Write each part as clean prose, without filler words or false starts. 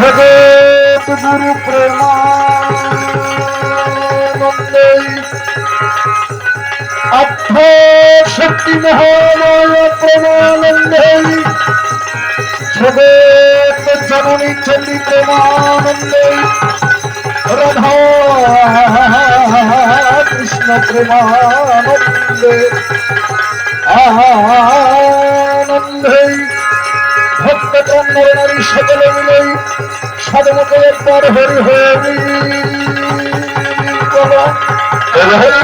जगत गुरु प्रेमानंदे अद्भुत शक्ति महामाया प्रेमानंदे जगत जननी चंडी प्रेमानंदे राधा कृष्ण प्रेमानंदे आनंदे भक्त नारी सकले मिले साधुमुखे एक बार हरि हरि बोलो हरि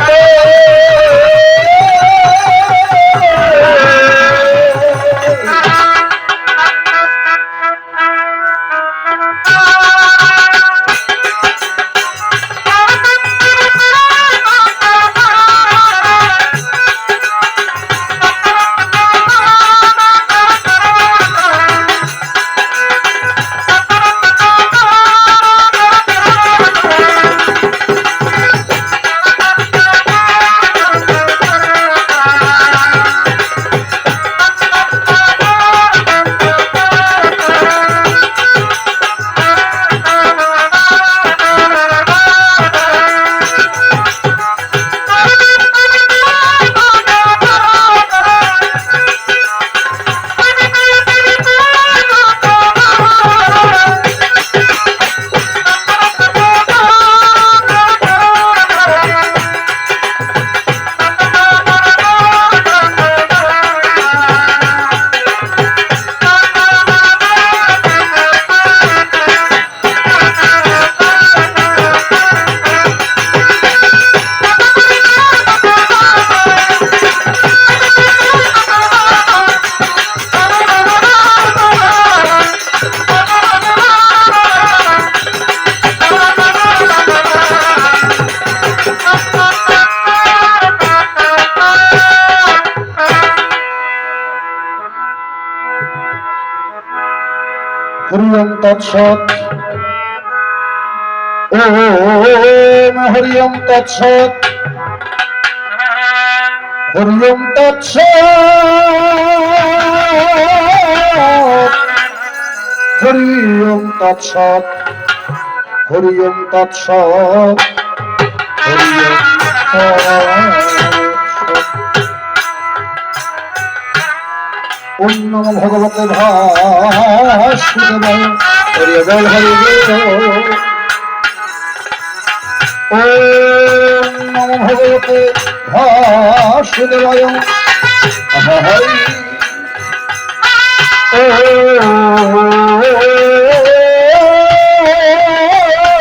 हरिओम तत्सत ओम हरिओम तत्सत हरिओम तत्सत हरिओम तत्सत हरिओम तत्सत हरिओम ओम नमो भगवते वासुदेवाय हरि बोल हरि बोल ओम नमो भगवते वासुदेवाय हरि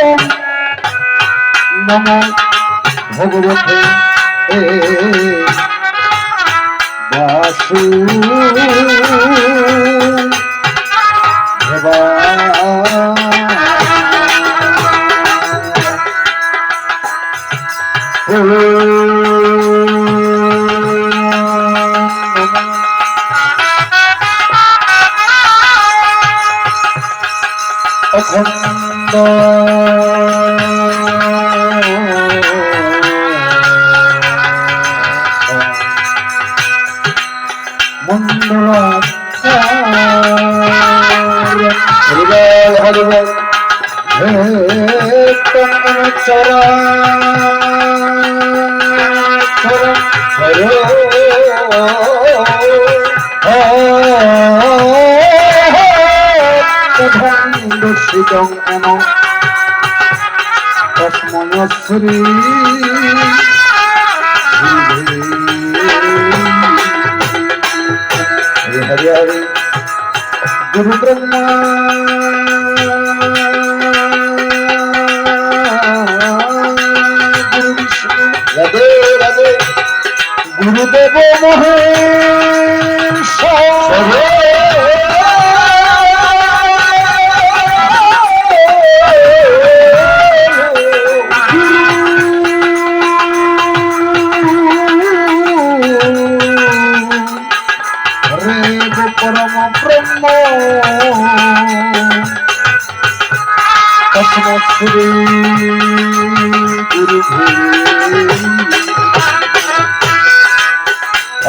ओम नमो भगवते अखंड मंगलाचार्य हरि बोल हे चरा हरे दर्शितं एनो तस्मै श्री हरे हरे हरे गुरु ब्रह्मा गुरु विष्णु राधे राधे गुरुदेव महेश्वर परम ब्रह्म तस्मै श्री गुरु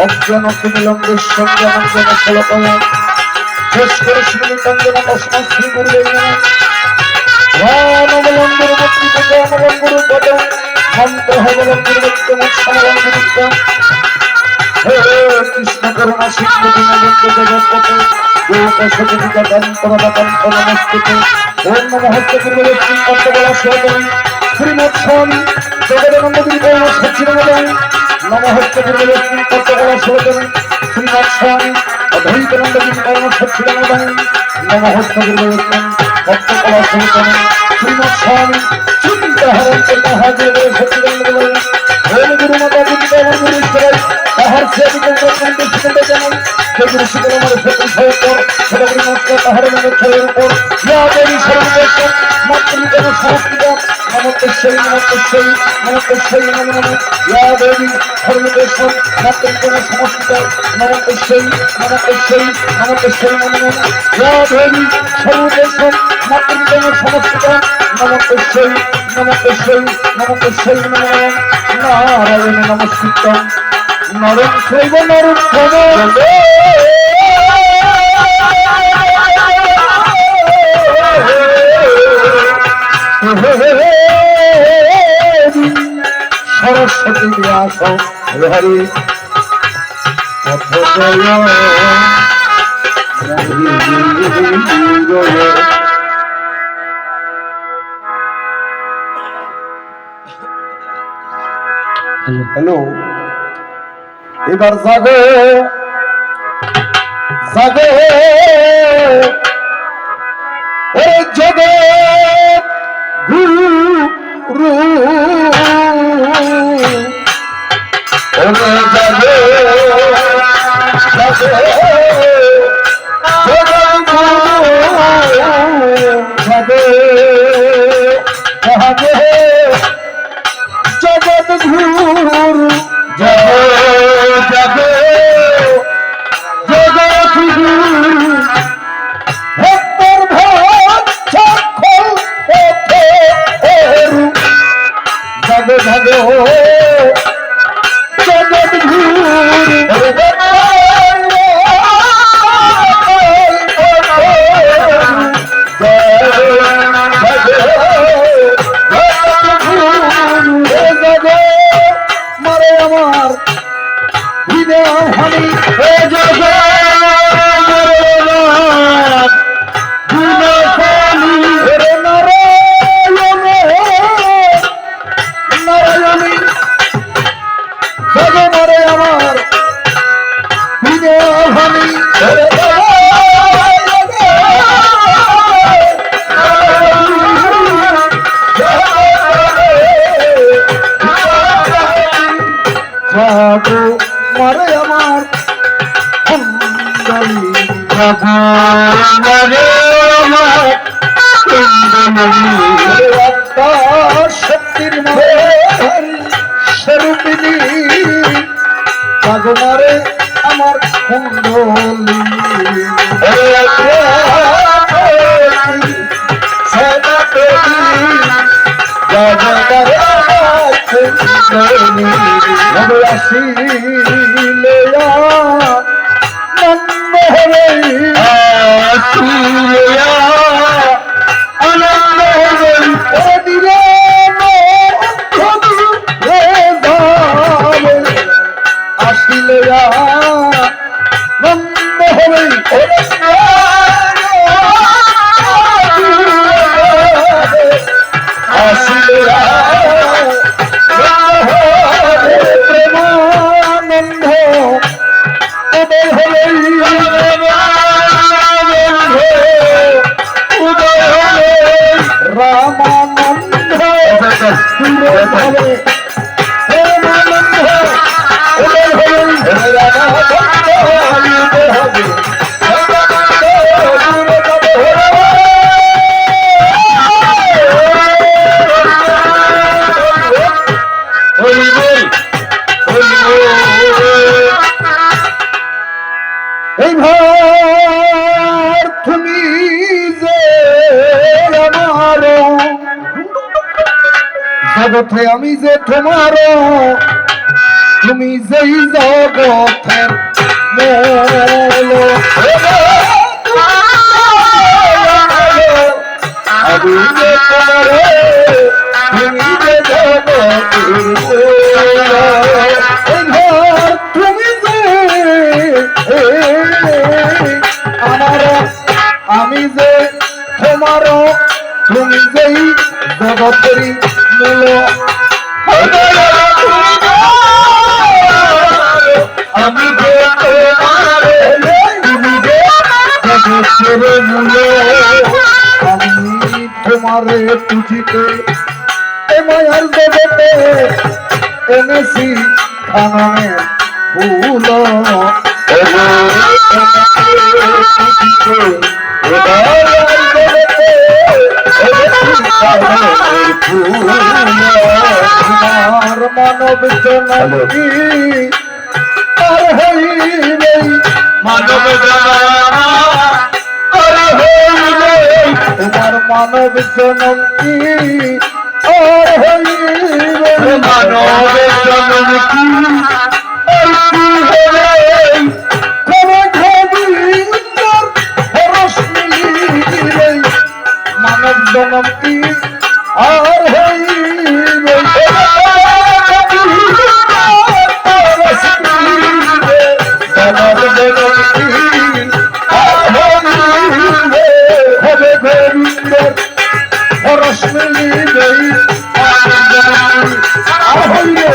অজ্ঞান অখিলঙ্গ সজ্ঞান ফলকয় শেষ করে শ্রীকাঞ্জন তস্মৈ শ্রী গুরুদেব নমঃ। কৃষ্ণ করুণা সিংহ দীনবন্ধু জগৎপতে দেবতা নমস্তুতে ওম নমঃ হস্তপূর্বে শ্রীমৎবলা সহকরী শ্রীমৎ স্বামী জগদানন্দ গিরিবর্ণ সচ্চিদানন্দং নমঃ হস্তপূর্বে শ্রীমৎবলা সহকরী শ্রীমৎ স্বামী অদ্বৈতানন্দ গিরিবর্ণ সচ্চিদানন্দং নমঃ হস্তপূর্বে ভক্তকলা সহকরী শ্রীমৎ স্বামী চিন্তাহারং মহাদেব সচ্চিদানন্দং ওম গুরু মাতা গুরু গুরু ঈশ্বর তাহার সেবিকা সেকেন্ড জানাই সেই গুরু শিকল আমার সত্যি সহকর সদগুরু নমস্কার তাহার নামের ছয়ের উপর ইয়া দেবী সর্বদেশ মাতৃগণ সমস্ত নমস্তেশ্বরী নমস্তেশ্বরী নমস্তেশ্বরী নম নম ইয়া দেবী সর্বদেশ মাতৃগণ সমস্ত নমস্তেশ্বরী নমস্তেশ্বরী নমস্তেশ্বরী নম নম ইয়া দেবী সর্বদেশ মাতৃগণ সমস্ত নমস্তেশ্বরী নমস্তেশ্বরী নমস্তেশ্বরী নম নম নারায়ণ নমস্কৃতং নরম শৈব নরোত্তম সরস্বতী ব্যাস হরি হ্যালো এবার জাগে জাগে ওরে জগৎ গুরু ওরে জাগে জাগে জগৎ গুরু জাগে জাগে জগৎ গুরু জাগে জগৎ গুরু ভক্তর ভক্তর পথে জাগে জাগে জগৎ গুরু মারে আমার হানি হে নারায়ণী জগমারে আমার বিনয় হানি জাগো মারে আমার কুণ্ডলী মারে আমার কুণ্ডলী শক্তির স্বরূপিণী জাগো মারে আমার কুণ্ডলী তুমি যে আমার জগতে আমি যে তোমার তুমি যেই জগতের মূল আমি যে তোমার তোমার তুমি যেই জগতেরই মূল আমি যে তুমি যে জগতের মূল আমি তোমারে পুজিতে এ মায়ার জগতে এনেছি খানায় ফুল তোমার মানব জননী আর হইলে মানব তোমার মানব জননী আর হইলে মানব জননী মানব জননী আর হইবে হবে গোবিন্দের পরশ মিলিবে আর হইবে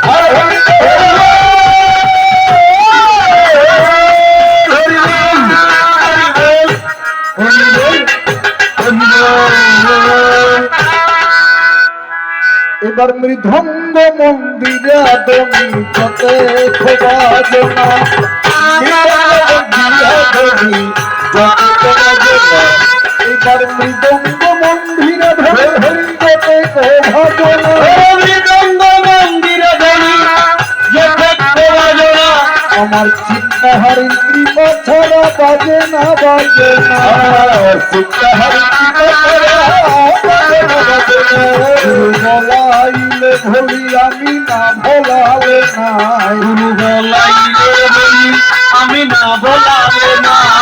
আর এবার মৃদঙ্গ মন্দিরে কতে খোবাজনা এবার মৃদঙ্গ মন্দিরে কতে খোবাজনা মৃদঙ্গ মন্দিরে আমার চিন্তা হারি কৃপা ছাড়া বাজে না বলাইলে ভুলি আমি না ভোলালে নাই গুরু বলাইলে ভুলি আমি না ভোলালে নাই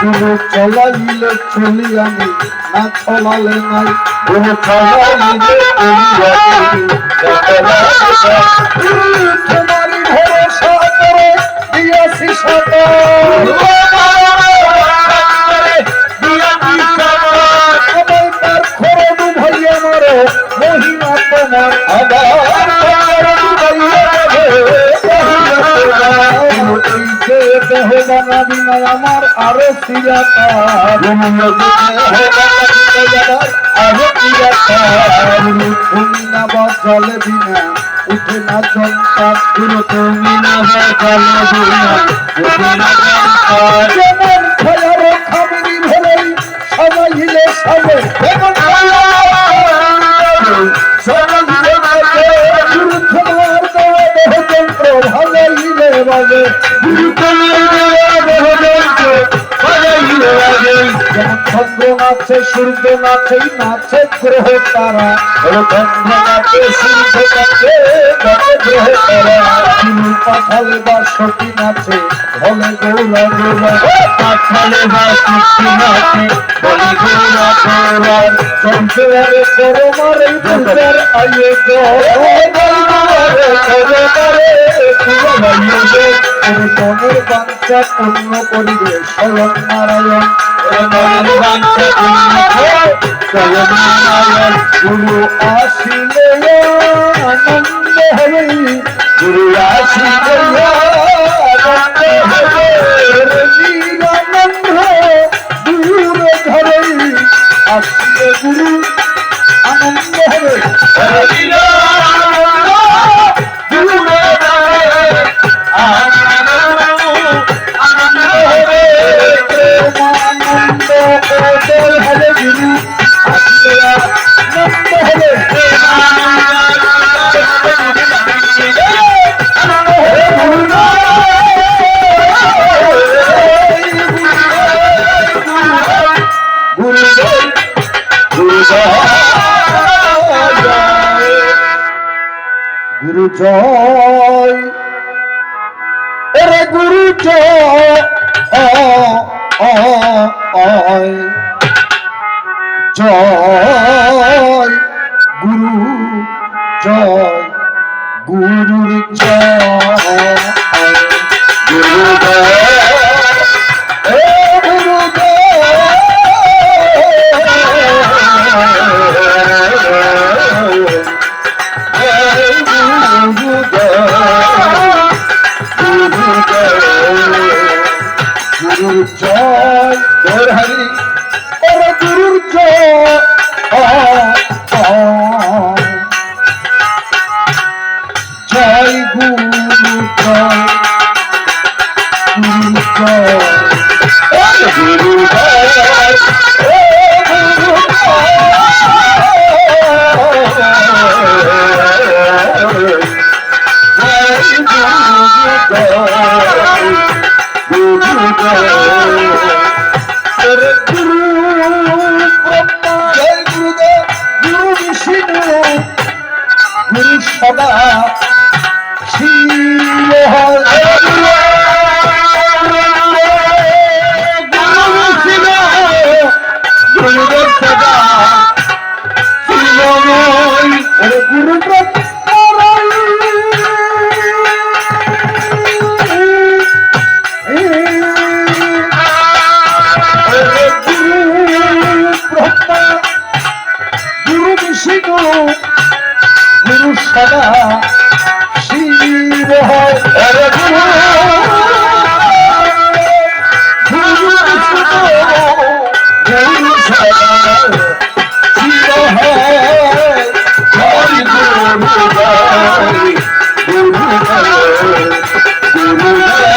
গুরু চলাইলে চলি আমি না চলালে নাই গুরু চলাইলে তোমারই ভরসা করে দিয়াছি সদা মহিমা তোমার দেহ বানাবি না আমার আরো তুমি না বা জলে বিনা উঠে না জনতা তুমি না বা জলে বিনা উঠে না যেমন খেলার খামিনি ভেলেই সবাইলে সবে চন্দ্র নাচে সূর্য নাচে নাচে গ্রহ তারা চন্দ্র নাচে সূর্য নাচে গ্রহ তারা পাঠালে বা সতী নাচে বলে গৌরা গৌরা পাঠালে বা সতী নাচে বলে গৌরা গৌরা চন্দ্রে করো মারে পূজার আয়ে মনের বাঞ্ছা পূর্ণ করিবে স্বয়ং নারায়ণ গুরু আসিলে আনন্দ হবে গুরু আসিলে আনন্দ হবে নিরানন্দ দূর ধরে আসিলে গুরু আনন্দ হবে গুরু জয় রে গুরু জয় জয় গুরু জয় গুরুর জয় গুরু জয় গুরুর জয় জয় হরি ওরে গুরুর জয় জয় গুরু জয় গুরু জয় গুরু জয় সদা শিব গুরুদেব সদা শিবময় গুরু গুরু বিষ্ণু গুরু সদা শিব হয় গুরু বিষ্ণু গুরু সদা শিব হয় হরি গুরু জয় গুরু জয় গুরু জয়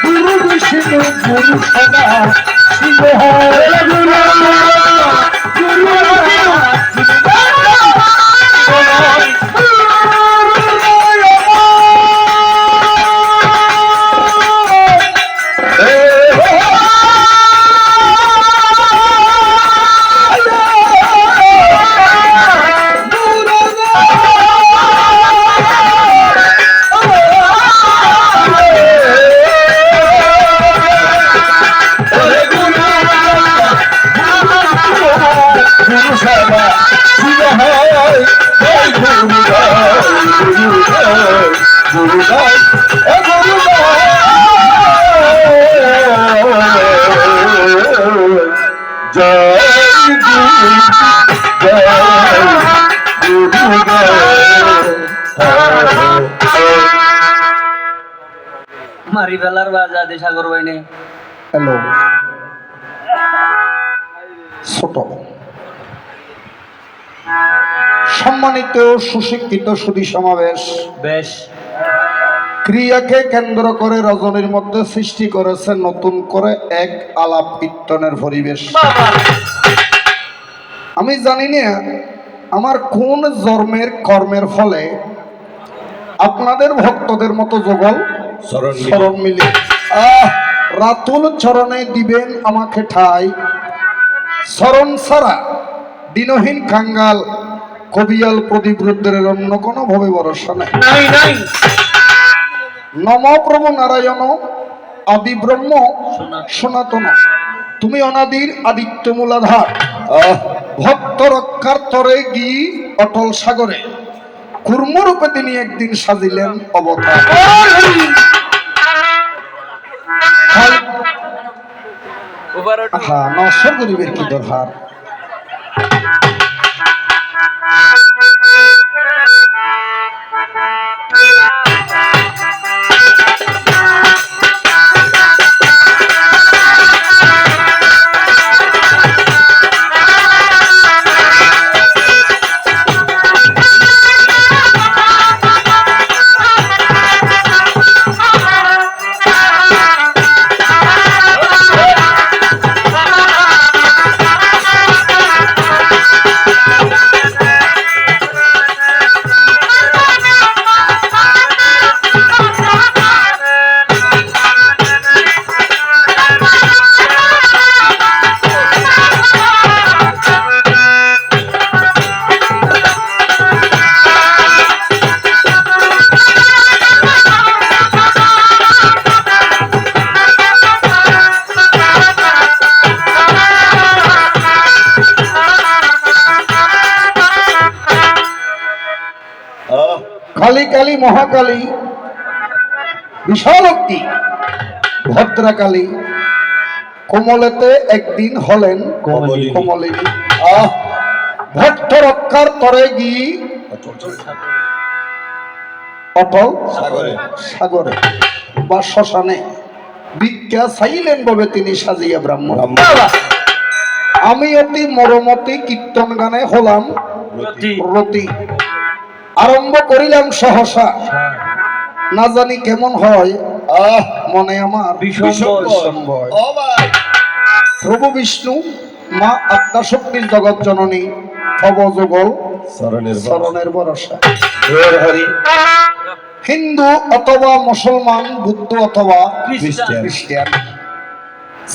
গুরু গুরু বিষ্ণু গুরু সদা শিব মারি ফেলার বাজা দেশা করবাই নে হ্যালো ছোট সম্মানিত সুশিক্ষিত সুধী সমাবেশ বেশ ক্রিয়াকে কেন্দ্র করে রজনীর মধ্যে সৃষ্টি করেছে নতুন করে এক আলাপ কীর্তনের পরিবেশ। আমি জানি না আমার কোন জন্মের কর্মের ফলে আপনাদের ভক্তদের মতো যুগল চরণ মিলে রাতুল চরণে দিবেন আমাকে ঠাই চরণ ছাড়া দিনহীন কাঙ্গাল কবিয়াল প্রদীপরুদ্রের অন্য কোনো ভাবে ভরসা নাই। নম প্রভু নারায়ণ আদি ব্রহ্ম সনাতন তুমি অনাদির আদিত্য মূলাধার ভক্ত রক্ষার তরে গি অটল সাগরে কুর্মরূপে তিনি একদিন সাজিলেন অবতার। হ্যাঁ নশ্বর গরিবের কি দরকার কালী কালী মহাকালী বিশালক্তি ভদ্রাকালী কোমলেতে একদিন হলেন কমলিনী। কমলিনী ভট্ট রক্ষার তরে গিয়ে অটল সাগরে। সাগরে বা শ্মশানে ভিক্ষা চাইলেন বলে তিনি সাজিয়া ব্রাহ্মণ। আমি অতি মরমতি কীর্তন গানে হলাম রতি, আরম্ভ করিলাম সহসা, না জানি কেমন হয় মনে আমার ভীষণ ভয়। ও ভাই, প্রভু বিষ্ণু মা আত্মাশক্তির জগৎ জননী ভব যুগল চরণের ভরসা। হরি হিন্দু অথবা মুসলমান, বুদ্ধ অথবা খ্রিস্টান। খ্রিস্টান,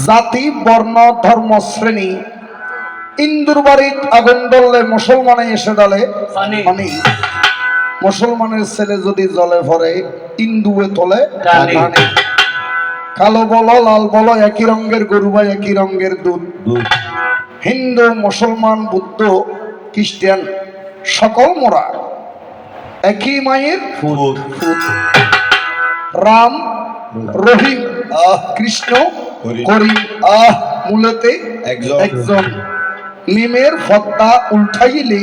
জাতি বর্ণ ধর্ম শ্রেণী, ইন্দুর বাড়ির আগুন ডললে মুসলমানে এসে ডালে পানি। পানি। মুসলমানের ছেলে যদি জলে ভরে, ইন্দুয়ে তোলে টানি। টানি। কালো বলো লাল বলো একই রঙের গরু বা একই রঙের দুধ। দুধ। হিন্দু মুসলমান বুদ্ধ খ্রিস্টান সকল মোরা একই মায়ের ফুট। ফুট। রাম রহিম কৃষ্ণ হরি। করিম মূলতে একজন। একজন। নিমের ফত্তা উল্টাইলে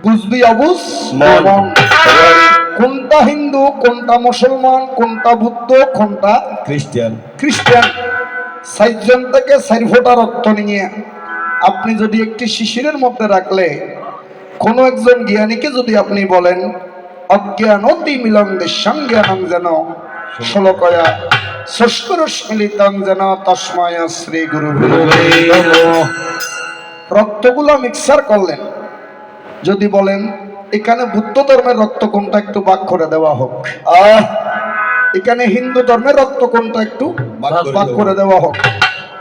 বুঝবি অবুজ মন। মন। কোনটা হিন্দু, কোনটা মুসলমান, কোনটা বুদ্ধ, কোনটা খ্রিস্টান। খ্রিস্টান, 4 জন থেকে 4 ফোঁটা রক্ত নিয়ে আপনি যদি একটি শিশিরের মধ্যে রাখলে, কোনো একজন জ্ঞানীকে যদি আপনি বলেন অজ্ঞানতি মিলং দেশাং জ্ঞানং যেন শ্লোকয়া ষষ্করস্মিলিতং যেন তস্ময় শ্রী গুরু রক্তগুলো মিক্সার করলেন, যদি বলেন এখানে বুদ্ধ ধর্মের রক্ত কোনটা একটু ভাগ করে দেওয়া হোক, এখানে হিন্দু ধর্মের রক্ত কোনটা একটু ভাগ করে দেওয়া হোক,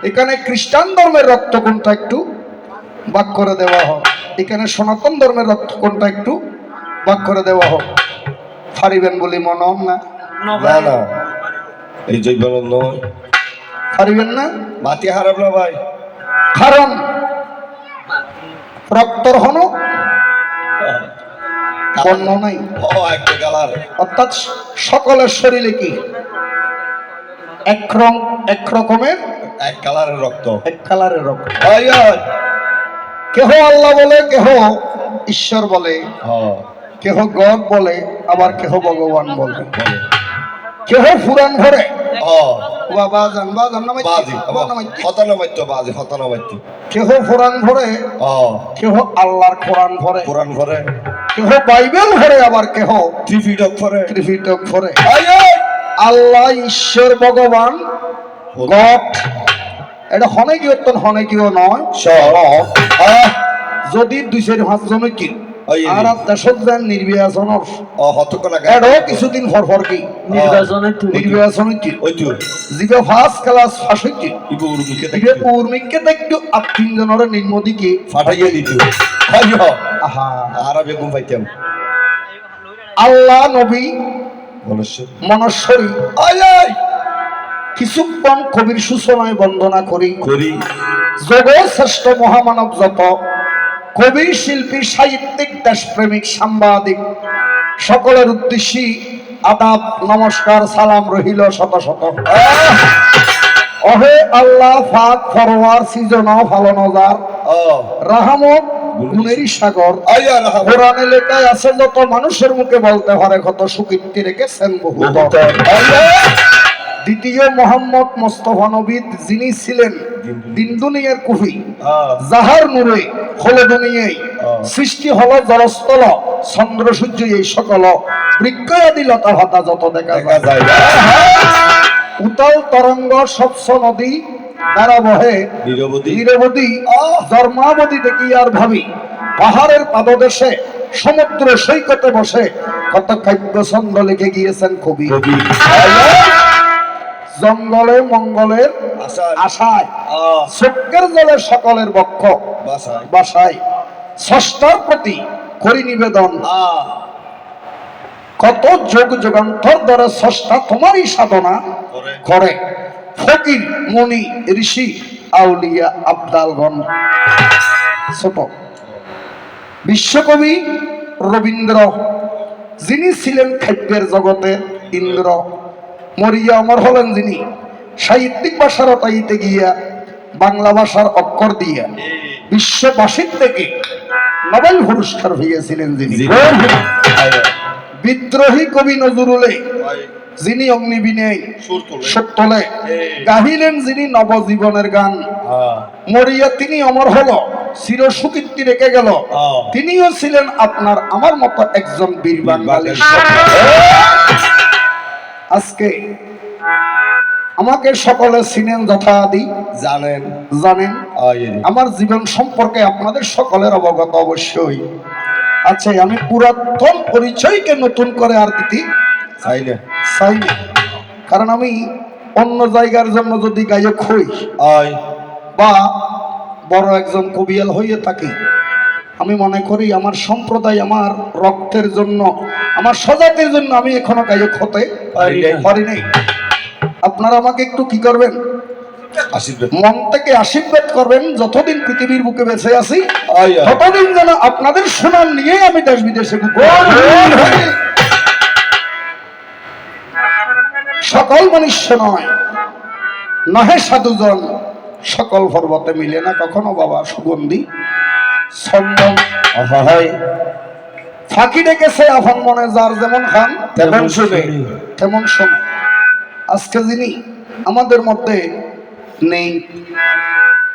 এখানে খ্রিস্টান ধর্মের রক্ত কোনটা একটু ভাগ করে দেওয়া হোক, এখানে সনাতন ধর্মের রক্ত কোনটা একটু ভাগ করে দেওয়া হোক, পারিবেন বলি মনে হন না? না না, এই জৈবন নয়, পারিবেন না? মাটি হারাব না ভাই। কারণ রক্তর হন বর্ণ নাই, ও একটা কালার। অর্থাৎ সকলের শরীরে কি এক রকমের এক কালারের রক্ত। এক কালারের রক্ত। আয় আয়। কেহ আল্লাহ বলে, কেহ ঈশ্বর বলে, হ্যাঁ, কেহ গড বলে, আবার কেহ ভগবান বলে, বলো। কেহ পুরাণ ভরে ও বাবা জানবা জান্নামাইতি, বাজি, জান্নামাইতি। হতানো মাইতো বাজি, হতানো মাইতো। কেহ পুরাণ ভরে, ও কেহ আল্লাহর কোরআন ভরে, কোরআন ঘরে কেহ বাইবেল ভরে, আবার কেহ ত্রিপিটক ঘরে। ত্রিপিটক ভরে। আয় আয়। আল্লাহ ঈশ্বর ভগবান গড, এটা হনে কিও নয়, সব। যদি 2-4-5 জন কি ওই যে। আর দেশত যেন নির্বাচনের ও হতক না এডও কিছুদিন পর কি নির্বাচনে নির্বাচন কি ওই তো জিবে ফার্স্ট ক্লাস ফাঁসি কি ইবু উর্মিকে জিবে উর্মিকে দেখতো 3 জনের নির্মদি কি ফাটাইয়া দিত। আয় আহা। আর বেগুম পাইতাম আল্লাহ নবী মনুষ্য। মনস্বরী আয় আয়। কিছুক্ষণ কবির সূচনায় বন্দনা করি। করি জগৎ শ্রেষ্ঠ মহামানব যত কবি, শিল্পী, সাহিত্যিক, দেশপ্রেমিক, সাংবাদিক সকলের উদ্দেশ্যে আদাব, নমস্কার, সালাম রহিল শত শত। অহে আল্লাহ পাক ফরওয়ার সিজন ভালো নজার ও রাহমত গুণেরই সাগর। আয় আর হাম। কোরআনে লেখায় আছে যত মানুষের মুখে বলতে পারে কত সুকীর্তি রেখেছেন বহু। আয় আয়। দ্বিতীয় মোহাম্মদ মোস্তফা নবী, যিনি ছিলেন দিন দুনিয়ার কুফি, যাহার নূরে হল দুনিয়ায় সৃষ্টি হল জলস্থল চন্দ্র সূর্য এই সকল বৃক্ষ আদি লতা ভাতা যত দেখা দেখা যায়। যায় উতাল তরঙ্গ স্বচ্ছ নদী দ্বারা বহে নিরবধি। নিরবধি জন্মাবধি দেখি আর ভাবি, পাহাড়ের পাদদেশে সমুদ্র সৈকতে বসে কত কাব্য ছন্দ লিখে গিয়েছেন কবি। কবি। জঙ্গলে মঙ্গলের আশায়। আশায় চক্রের জলে সকলের বক্ষ বাসায়। বাসায় ষষ্ঠার প্রতি করি নিবেদন, কত যোগ যুগান্তর ধরে ষষ্ঠা তোমারই সাধনা করে। ফকির মুনি ঋষি আউলিয়া আবদালগণ। ছোট বিশ্বকবি রবীন্দ্র, যিনি ছিলেন কাব্যের জগতের ইন্দ্র, মরিয়া অমর হলেন যিনি সাহিত্যিক ভাষার তাইতে গিয়া বাংলা ভাষার অক্ষর দিয়ে বিশ্ববাসীর থেকে নোবেল পুরস্কার পেয়েছিলেন যিনি বিদ্রোহী কবি নজরুলে যিনি অগ্নিবীণে সুর তোলে গাহিলেন যিনি নবজীবনের গান মরিয়া তিনি অমর হলো চিরসুকীর্তি রেখে গেল তিনিও ছিলেন আপনার আমার মতো একজন বীর বাঙালি আজকে আমাকে সকলে চিনেন যথাদি জানেন আমার জীবন সম্পর্কে আপনাদের সকলের অবগত অবশ্যই আচ্ছা আমি পুরাতন পরিচয়কে নতুন করে আর দিতে চাই না কারণ আমি অন্য জায়গার জন্য যদি গায়ক হই বা বড় একজন কবিয়াল হইয়ে থাকি আমি মনে করি আমার সম্প্রদায় আমার রক্তের জন্য আমার স্বজাতির জন্য আমি এখনো গায়ক হতে পারি নাই আপনারা আমাকে একটু কি করবেন মন থেকে আশীর্বাদ করবেন যতদিন পৃথিবীর বুকে বেঁচে আছি ততদিন যেন আপনাদের সুনাম নিয়ে আমি দেশ বিদেশে সকল মনুষ্য নহে সাধুজন সকল পর্বতে মিলে না কখনো বাবা সুগন্ধি ছন্দন ফাঁকি ডেকেছে আপন মনে যার যেমন খান তেমন শোনে আজকে যিনি আমাদের মধ্যে নেই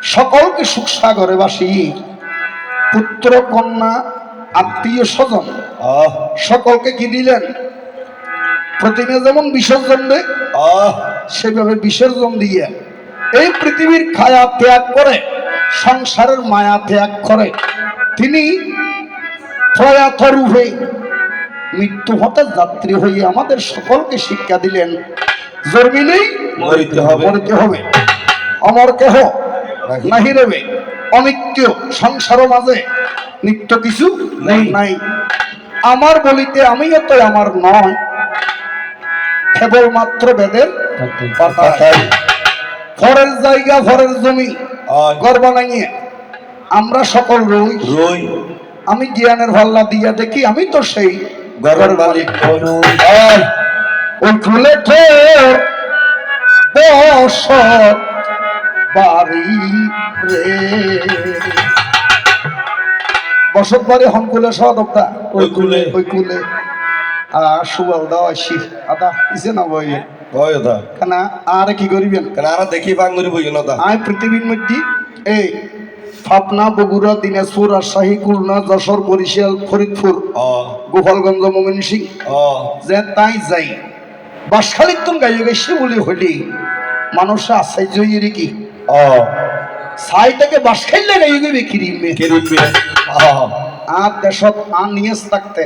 সকলকে সুখ সাগরে বাসি পুত্র কন্যা আত্মীয় স্বজন সকলকে কি দিলেন প্রতিদিনে যেমন বিসর্জন দেয় সেভাবে বিসর্জন দিয়ে এই পৃথিবীর খায়া ত্যাগ করে সংসারের মায়া ত্যাগ করে তিনি প্রয়াত রূপে মৃত্যু হতে যাত্রী হয়ে আমাদের সকলকে শিক্ষা দিলেন জন্মিলেই মরিতে হবে অমর কেহ নাহি রবে অনিত্য সংসার মাঝে নিত্য কিছু নাই আমার বলিতে আমি এত আমার নয় কেবলমাত্র বেদের ফরের জায়গা ফরের জমি ঘর বানাইয়ে আমরা সকল রই আমি জ্ঞানের ভাল্লা দিয়া দেখি আমি তো সেই ঘরের মালিক ওই খুলে বসত বাড়ি রে বসত বাড়ি হনকুলে সদপ্তা ওই কুলে সুবল দাও আসি আদা ইসে না বই কেনা আর কি করিবেন আর দেখি বাঙ্গুরি বই না আই পৃথিবীর মধ্যে এই পাবনা বগুড়া দিনাজপুর রাজশাহী খুলনা যশোর বরিশাল ফরিদপুর গোপালগঞ্জ ময়মনসিংহ যে তাই যাই বাসখালীর তুন গাইয়ে গেছে বলে হইলে মানুষ আশ্চর্য হইয়ে কি ছাই থেকে বাস খাইলে গাইয়ে গেবে কিরিমে আর দেশত আন নিয়েস থাকতে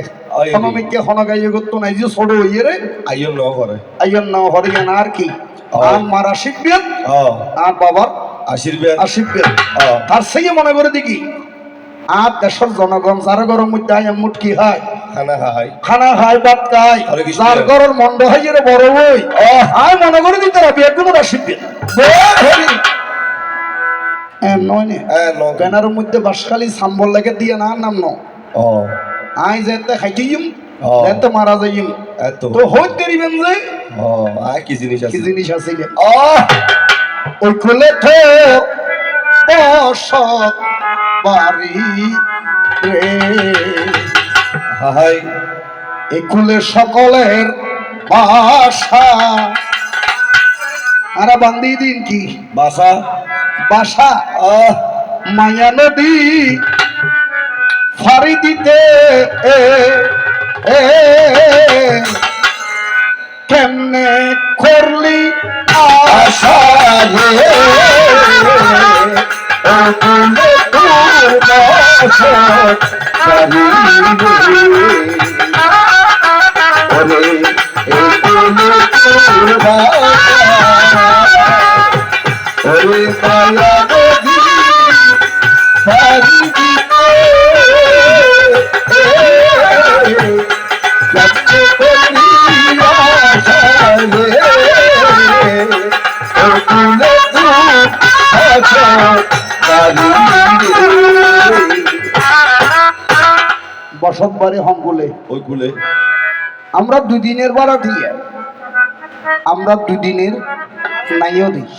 হনমিকে হন গাইয়ে করতো নাই যে ছোট হইয়ে রে আইয়ন ন হরিয়ান আর কি আর মারা শিখবেন আর বাবার আশীর্বাদ তার সেই মনে করে দেখি আর দেশের জনগণ যার গরম মধ্যে আয় মুট কি হয় খানা খায় ভাত খায় যার গরর মন্ড হয় রে বড় বই আয় মনে করে দিতে হবে একদম আশীর্বাদ ব্যানার মধ্যে বাসখালী সাম্বল লেগে দিয়ে না নাম ন আই যেতে খাইতে এত মারা যাই তো হইতে দিবেন যে কি জিনিস আছে ওই খুলে বসত বাড়ি রে এই খুলে সকলের বাসা আরা বান্দি দিন কি বাসা মায়া নদী ফারি দিতে কেমনে করলি আশা রে বসত বাড়ি হমগুলে ওই কুলে আমরা দুদিনের বাড়া দিয়ে আমরা দুদিনের নাইও দিই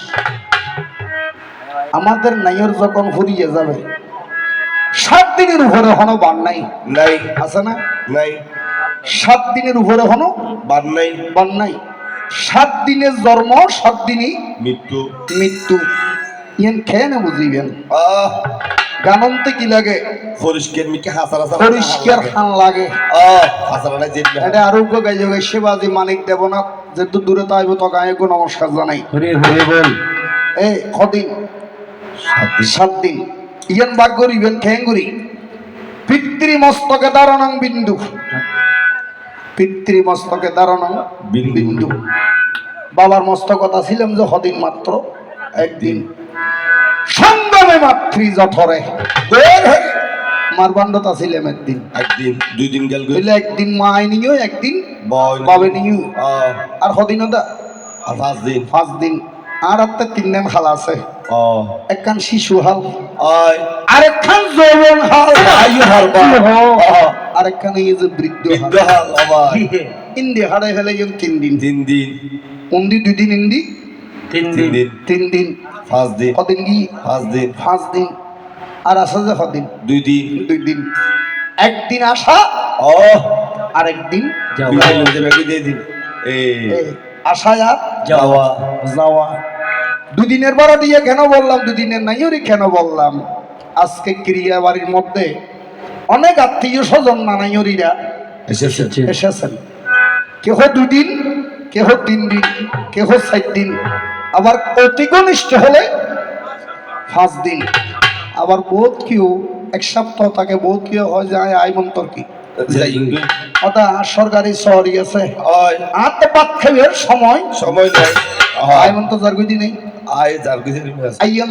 আমাদের নাইয়ের যখন ফুরিয়ে যাবে 7 দিনের উপরে হনো বান নাই নাই আছে না নাই 7 দিনের উপরে হনো বাদ নাই বান নাই 7 দিনের জন্ম 7 দিনই মৃত্যু মৃত্যু ইয়েন খেয়ে না বুঝিবেন আহ গানন্তে কি লাগে পরিষ্কার মিকে হাসার হাসার পরিষ্কার খান লাগে হাসার না জেনে এটা আরোগ্য গাইজ সেবাজি মানিক দেবনাথ যেহেতু দূরে তো আইব তো গায়ে নমস্কার জানাই হরে হরে বল এই কদিন 7 দিন ইয়েন বাগ করিবেন খেঙ্গুরি পিতৃমস্তকে দারণং বিন্দু পিতৃমস্তকে দারণং বিন্দু বাবার মস্তকতা ছিলাম যে হদিন মাত্র একদিন সঙ্গমে মাতৃ জঠরে মারবান্ডতা ছিলাম একদিন একদিন 2 দিন গেল বুঝলে একদিন মা আইনিও একদিন বয় বাবে নিও আহ আর হদিনও দা আর 5 দিন 5 দিন আর একটা 3 দিন খালা আছে একখান শিশু হাল আয় আরেকখান যৌবন হাল আয়ু হারবা আরেকখান এই যে বৃদ্ধ হাল বিদ্যাহাল আবার ইন্দি হাড়ে ফেলে 3 দিন 3 দিন উন্দি 2 দিন ইন্দি 3 3 দিন দিন 3 দিন 5 দিন কদিন কি 5 দিন 5 দিন আর আসা যে কদিন 2 দিন 2 দিন একদিন আসা আর একদিন বিদায় লইতে বাকি দিয়ে দিন এই আসা আর যাওয়া যাওয়া 2 দিনের বড় দিয়ে কেন বললাম 2 দিনের নাইওরি কেন বললাম আজকে ক্রিয়া বাড়ির মধ্যে অনেক আত্মীয় স্বজন নানাইয়রিরা এসেছে এসেছেন কেহ 2 দিন কেহ 3 দিন কেহ 4 দিন আবার অতি ঘনিষ্ঠ হলে 5 দিন আবার বহুত কেউ 1 সপ্তাহ তাকে বহুত কেউ হয় যায় আইমন্তর কি যাই ইংরেজি ওটা সরকারি শহরই আছে আয় আত পাত খাইবের সময় সময় নাই আইমন্ত যার গদি নেই আয় যার কিছু আছে আইয়ান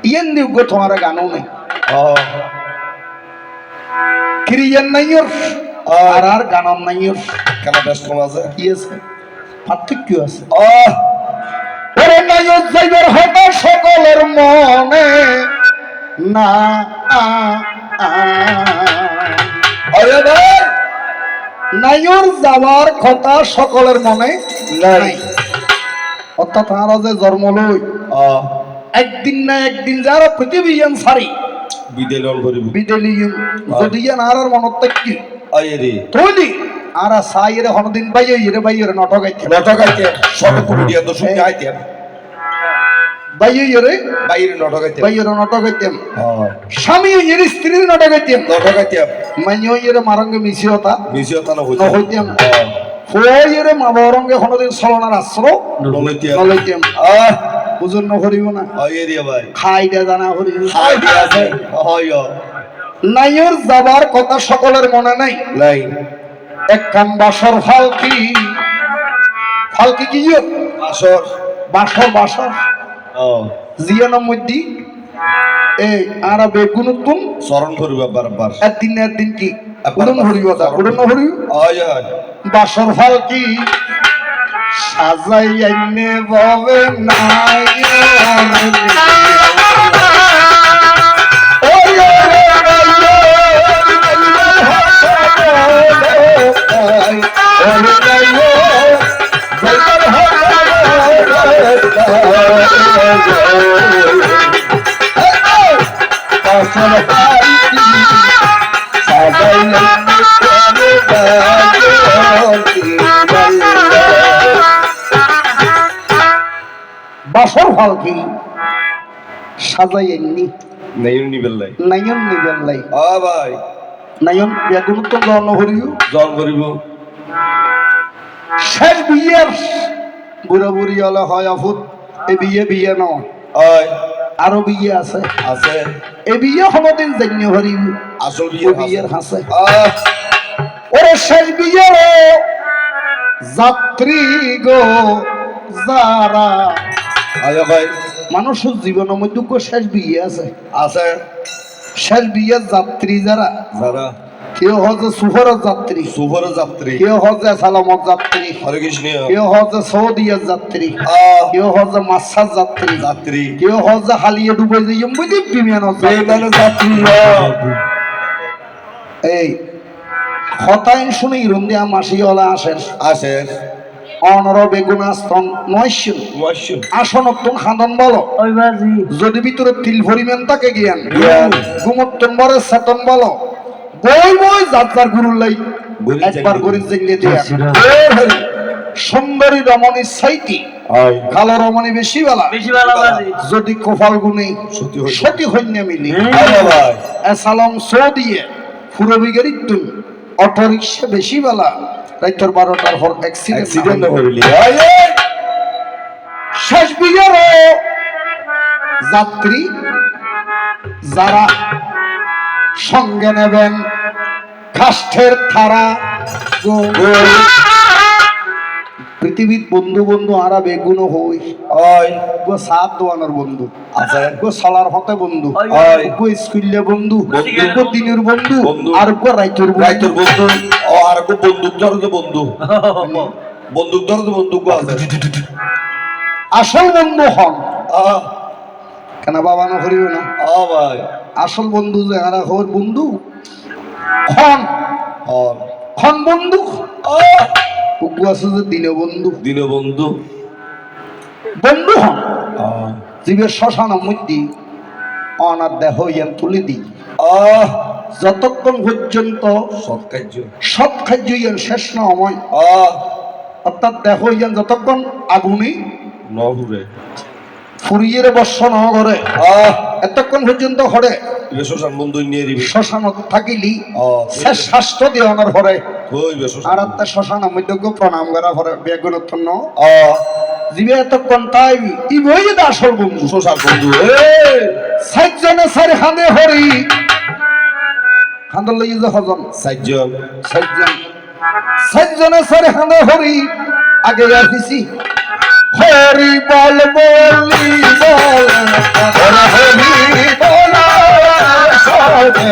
ইয়ান দিউ গো তোমার গানও নেই ক্রিয়ান নাইয়র আর গানন নাইয়র কেন ব্যস্ত কম আছে কি আছে পার্থক্য আছে ওরে নাইয়র যাইবার হতো সকলের মনে না আরে ভাই নাইয়র যাওয়ার কথা সকলের মনে নাই অর্থাৎ তারা যে জন্ম লই একদিন না একদিন যারা পৃথিবী সারি বিদে লন করিব বিদেলি যদি আর মনত থাকি আয় রে তৈলি আর সাইরে হনদিন বাইরে নটকাইতে নটকাইতে শত কোটি দিয়া তো শুনে আইতে বাইরে বাইরে নটকাইতে বাইরে নটকাইতে স্বামী এর স্ত্রী নটকাইতে নটকাইতে মাইও এর মারঙ্গে মিছিওতা মিছিয়তা না হইতে ফয়ের মা বরঙ্গে হনদিন চলনার আশ্রয় নলইতে নলইতে বুঝুন নকরিব না আয় রে ভাই খাইটা জানা হরি হাই দিয়া আছে হয় নাইয়র যাবার কথা সকলের মনে নাই নাই একখান বাসর ফালকি কি আসর বাসর জিয়ানোর মধ্যে এই আর বেগুনুতুন স্মরণ করিব বারবার একদিন কি উড়ন হরিব আয় আয় বাসর ফালকি সাজাই আইনে ববে নাই বাসর ফালকি সাজাই আইনি নেই নিবেলাই নাইয়ন নিবেন লাই ভাই নাইয়ন বেগুনুতুন জন হরিও জল করিব শেষ বিয়ের বুড়া বুড়ি হলে হয় অফুত এই বিয়ে নয় আয় আরো বিয়ে আছে আছে এই বিয়ে হলদিন জন্য হরি আসল বিয়ের হাসে আহ ওরে শেষ বিয়ের যাত্রী গো যারা আয় ভাই মানুষের জীবনের মধ্যে শেষ বিয়ে আছে আছে শেষ বিয়ের যাত্রী যারা যারা কেউ হচ্ছে সুফরের যাত্রী সুভর যাত্রী কেউ হচ্ছে সালামত যাত্রী হরে কৃষ্ণ কেউ হচ্ছে সৌদিয়ার যাত্রী কেউ হচ্ছে মাসার যাত্রী যাত্রী কেউ হচ্ছে হালিয়ে ডুবে যাইম বুঝি বিমানের বেইমানের যাত্রী এই হতাইন শুনে ইরুন দিয়া মাসি ওলা আসেন আসে অনর বেগুনাস্তন নয়শন ওয়াশন আসনত্তন খাদন বলো ওই বাজি যদি ভিতরে তিল পরিমাণ থাকে জ্ঞান জ্ঞান। গুমত্তন বরে সেতন বলো বই বই যাত্রার গুরুর লাই গরি একবার জাগলে গরি জেলে দিয়া শিরা। সুন্দরী রমণী সাইটি আয় কালো রমণী বেশি বেলা বেশি ভালো বাজি যদি কপাল গুনে সত্যি হইল। সতী হইনে মিলি আয় ভাই এসালম সো দিয়ে ফুরবি গরিতুন অটো রিক্সা বেশি বেলা রাইতর 12টার পর অ্যাক্সিডেন্ট অ্যাক্সিডেন্ট হইলি আয় আয়। শেষ বিঘের যাত্রী যারা সঙ্গে নেবেন কাষ্ঠের থারা পৃথিবীর বন্ধু বন্ধু আরা বেগুন হই আয় গো সাত দোয়ানোর বন্ধু আছে গো সলার হতে বন্ধু আয় গো স্কুলে বন্ধু বন্ধু। গো দিনের বন্ধু বন্ধু। আর গো রাইতর রাইতর বন্ধু ও আর কো বন্দুক ধরো তো বন্ধু বন্দুক ধরো তো বন্দুক আছে আসল বন্ধু হন আহ কেন বাবা না করিব না আ ভাই আসল বন্ধু যে আরা হর বন্ধু খন আর খন বন্ধু আহ উগু আছে যে দিনে বন্ধু দিন বন্ধু বন্ধু হন আহ জীবের শ্মশানের মধ্যে অনার দেহ ইয়ান তুলে দিই আহ যতক্ষণ পর্যন্ত সৎ কার্য সৎ খাদ্য ইয়ান শেষ না হয় আহ অর্থাৎ দেহ ইয়ান যতক্ষণ আগুনে নহুরে ফুরিয়ে বর্ষ ন করে আহ এতক্ষণ পর্যন্ত হরে বেশান বন্ধু নিয়ে দিবি শ্মশানত থাকিলি আহ শেষ শাস্ত্র দিয়ে অনার হরে কই বেশান আর আত্মা শ্মশানের মধ্যে গো প্রণাম করা হরে বেগুনত্তন্ন আহ জীবে এতক্ষণ তাই ই বই যে আসল বন্ধু সোসার বন্ধু এ সাইজনে সারি হাঁদে হরি হাঁদর লইয়ে যে হজন সাইজন সাইজন সাইজনে সারি হাঁদে হরি আগে আসিছি হরি বল বলি বল হরি বল সবে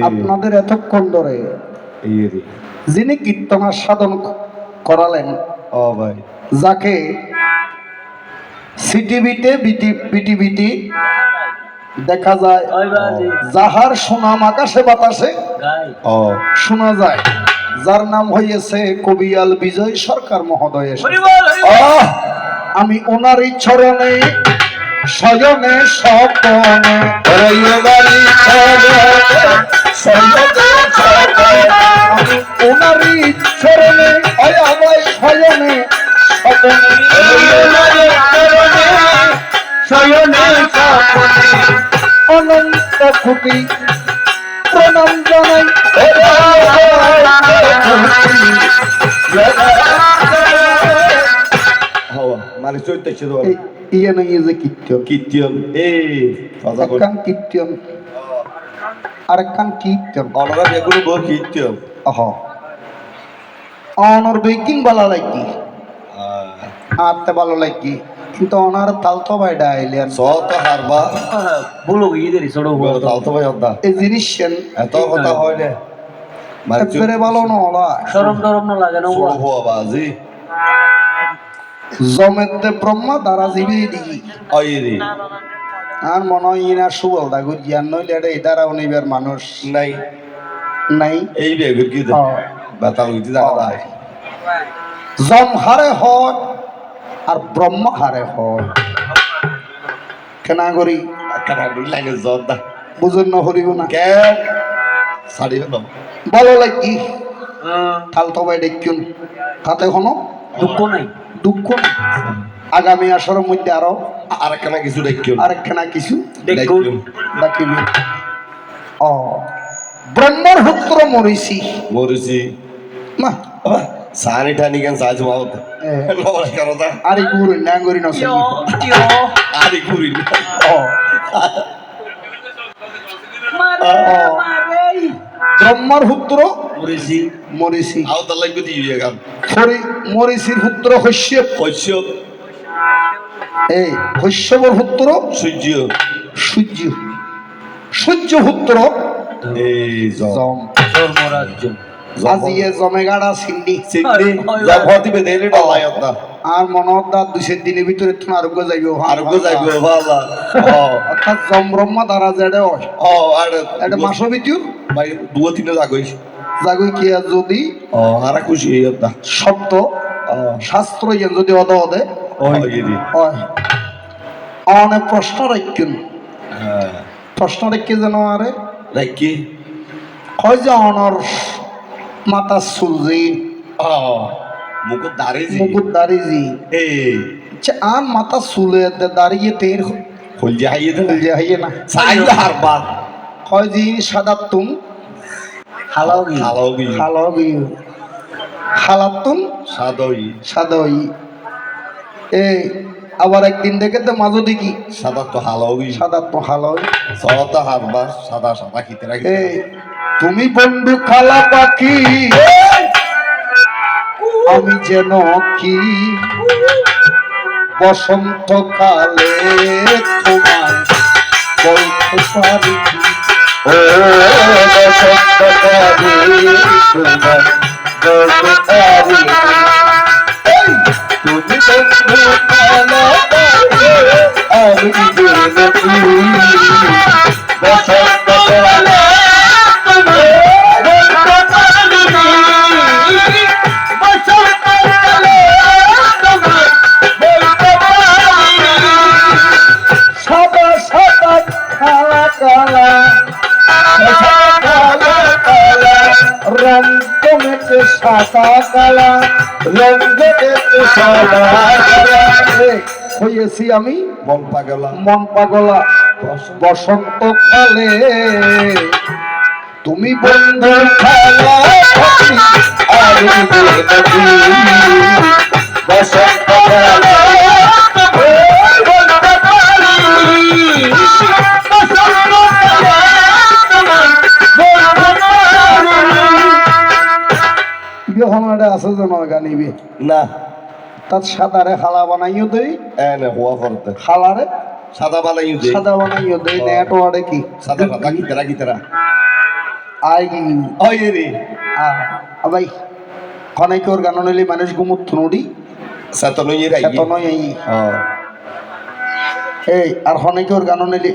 আপনাদের এতক্ষণ ধরে এই রে যিনি কীর্তনার সাধন করালেন ও ভাই যাকে সিটিভিতে বিটিভিটি দেখা যায় ওই বাজি যাহার সুনাম আকাশে বাতাসে গাই ও শোনা যায়, যার নাম হইয়াছে কবিয়াল বিজয় সরকার মহোদয়। হরি বল হরি বল। আহ আমি ওনারই চরণে স্বজনে স্বপনে রইবালি আমি ওনারই চরণে অয়াবাই স্বজনে অনন্ত কোটি প্রণাম জানাই। হওয়া মানে চৈতাছে তো এই ইয়ে নাই যে কীর্তন, কীর্তন এ কথা কই একখান কীর্তন আর একখান কীর্তন। অনরা বেগুলো বড় কীর্তন অহ অনর বেকিন ভালো লাগি আতে ভালো লাগি, কিন্তু অনার তাল তো ভাই ডাইলেন সত হারবা বলো ইদের ছোট বড় তাল তো ভাই অদা এই জিনিস এত কথা হয় না মানে একবারে ভালো না হলা শরম টরম না লাগে না ছোট হওয়া বাজি জমেতে ব্রহ্মা দ্বারা জীবে দি ওই রে আর মনে হয় ইনা সুবল দা জ্ঞান নইলে এটা এটারা অনিবার মানুষ নাই নাই। এই বেগুর কি বেতাল উঠি দেখা যায় জম হারে হয় আর ব্রহ্ম হারে হয় কেনা করি কাটা লাইনে জব দা বুঝুন না হরিব না কে সাড়ি না ভালো লাগি তাল তো ভাই দেখুন তাতে কোনো দুঃখ নাই দুঃখ নেই। আগামী আসরের মধ্যে আরো আর কেন কিছু দেখিও আরেকখানা কিছু দেখুন ডাকিবি। ও ব্রহ্মর পুত্র মরিছি মরিছি না সানি ঠানি কেন সাজ মাওত এ, নমস্কার দা আরে গুরু নাঙ্গরি নসি ইয়ো ইয়ো আরে কুরি ও মারে মারে ব্রহ্মর পুত্র মরিছি মরিছি আও তা লাগবে দিয়ে গান মরিচির পুত্র কশ্যপ, কশ্যপ এই কশ্যপর পুত্র সূর্য সূর্য, সূর্য পুত্র এই জম। ধর্মরাজ্য আজিয়ে জমেগাড়া সিন্ডি সিদ্ধি জগতি বেদেরে ডালায়তা আর মনত দা 2 দিনের ভিতরে তুমি আরোগ্য যাইব, আরোগ্য যাইবো ভালা অর্থাৎ জম ব্রহ্মা দ্বারা যেটা হয় আর এটা মাসো ভিতর ভাই দুও তিনে যাগই জাগই কি আর যদি আর খুশি হইতা শব্দ শাস্ত্র ইয়ে যদি অদে ওই গিরি হয় অনেক প্রশ্ন রাখছেন, হ্যাঁ প্রশ্ন রেখে যেন আরে রাখি হয় যে অনর মাতা সুলজি মুকুট দাঁড়িয়েছি মুকুট দাঁড়িয়েছি এই আর মাথা চুলে দাঁড়িয়ে তের হল যাইয়ে তো যে হাইয়ে না সাই হারবা হয় যে সাদা তুম হালাওগি হালাওগি হালগি হালাতুম সাদই সাদই। এই আবার একদিন দেখে তো মাঝো দেখি সাদা তো হালাওগি সাদা তো হালই। সাদা হারবা সাদা সাদা খিতে রাখি এই তুমি বন্ধু খালা পাখি আমি যেন কি বসন্তকালে তোমার বলতে পারি কি? ও বসন্তকালে তোমার বলতে পারি কি? এই তুমি বন্ধু খালা পাখি আমি যেন কি বসন্তকালে সাদা সাদা কালা কালা কালা কালা রঙ মেটে সাদা কালা রঙ মেটে সাদা কালা হয়েছি আমি মন পাগলা মন পাগলা বসন্ত কালে তুমি বন্ধু খেলা আমি বসন্ত কালে আছে যেন গানিবি না তার সাদারে খালা বানাইও দেই এনে হওয়া করতে খালারে সাদা বালাই দে সাদা বানাইও দেই নেট ওয়ার্ডে কি সাদা সাদা খিতে রাখি তেরা আই ওই রে ভাই খনাইকর গান নিলে মানুষ ঘুমুত নড়ি সাতন ইয়ে রাই সেত নয় এই আর খনাইকর গান নিলে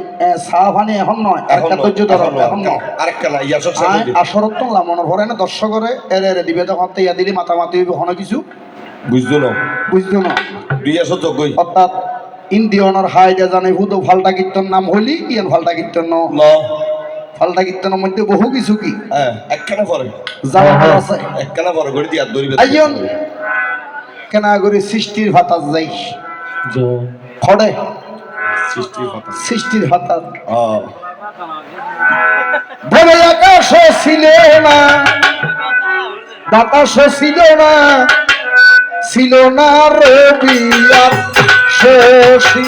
চা পানি এখন নয় একটা ধৈর্য ধরো এখন নয় আরেকটা না ইয়া সব আসরত তো লামনের ভরে না দর্শকরে এরে এরে দিবে তখন ইয়া দিলি মাথা মাতি হনে কিছু বুঝছো না বুঝছো না দুই আসো যোগ্যই অর্থাৎ ইন্দিয়নের হাই যে জানে হুদো ফাল্টা কীর্তন নাম হইলি ইয়ান ফাল্টা কীর্তন না ফাল্টা কীর্তনের মধ্যে বহু কিছু কি হ্যাঁ একখানা পরে যাওয়া আছে একখানা পরে করে দিয়া দড়ি আইয়ন কেনা করে সৃষ্টির ভাতাস যাই খড়ে সৃষ্টির কথা সৃষ্টির ভাতাস হ্যাঁ বলে আকাশ ছিল না বাতাস ছিল না ছিল না রবি আর শশী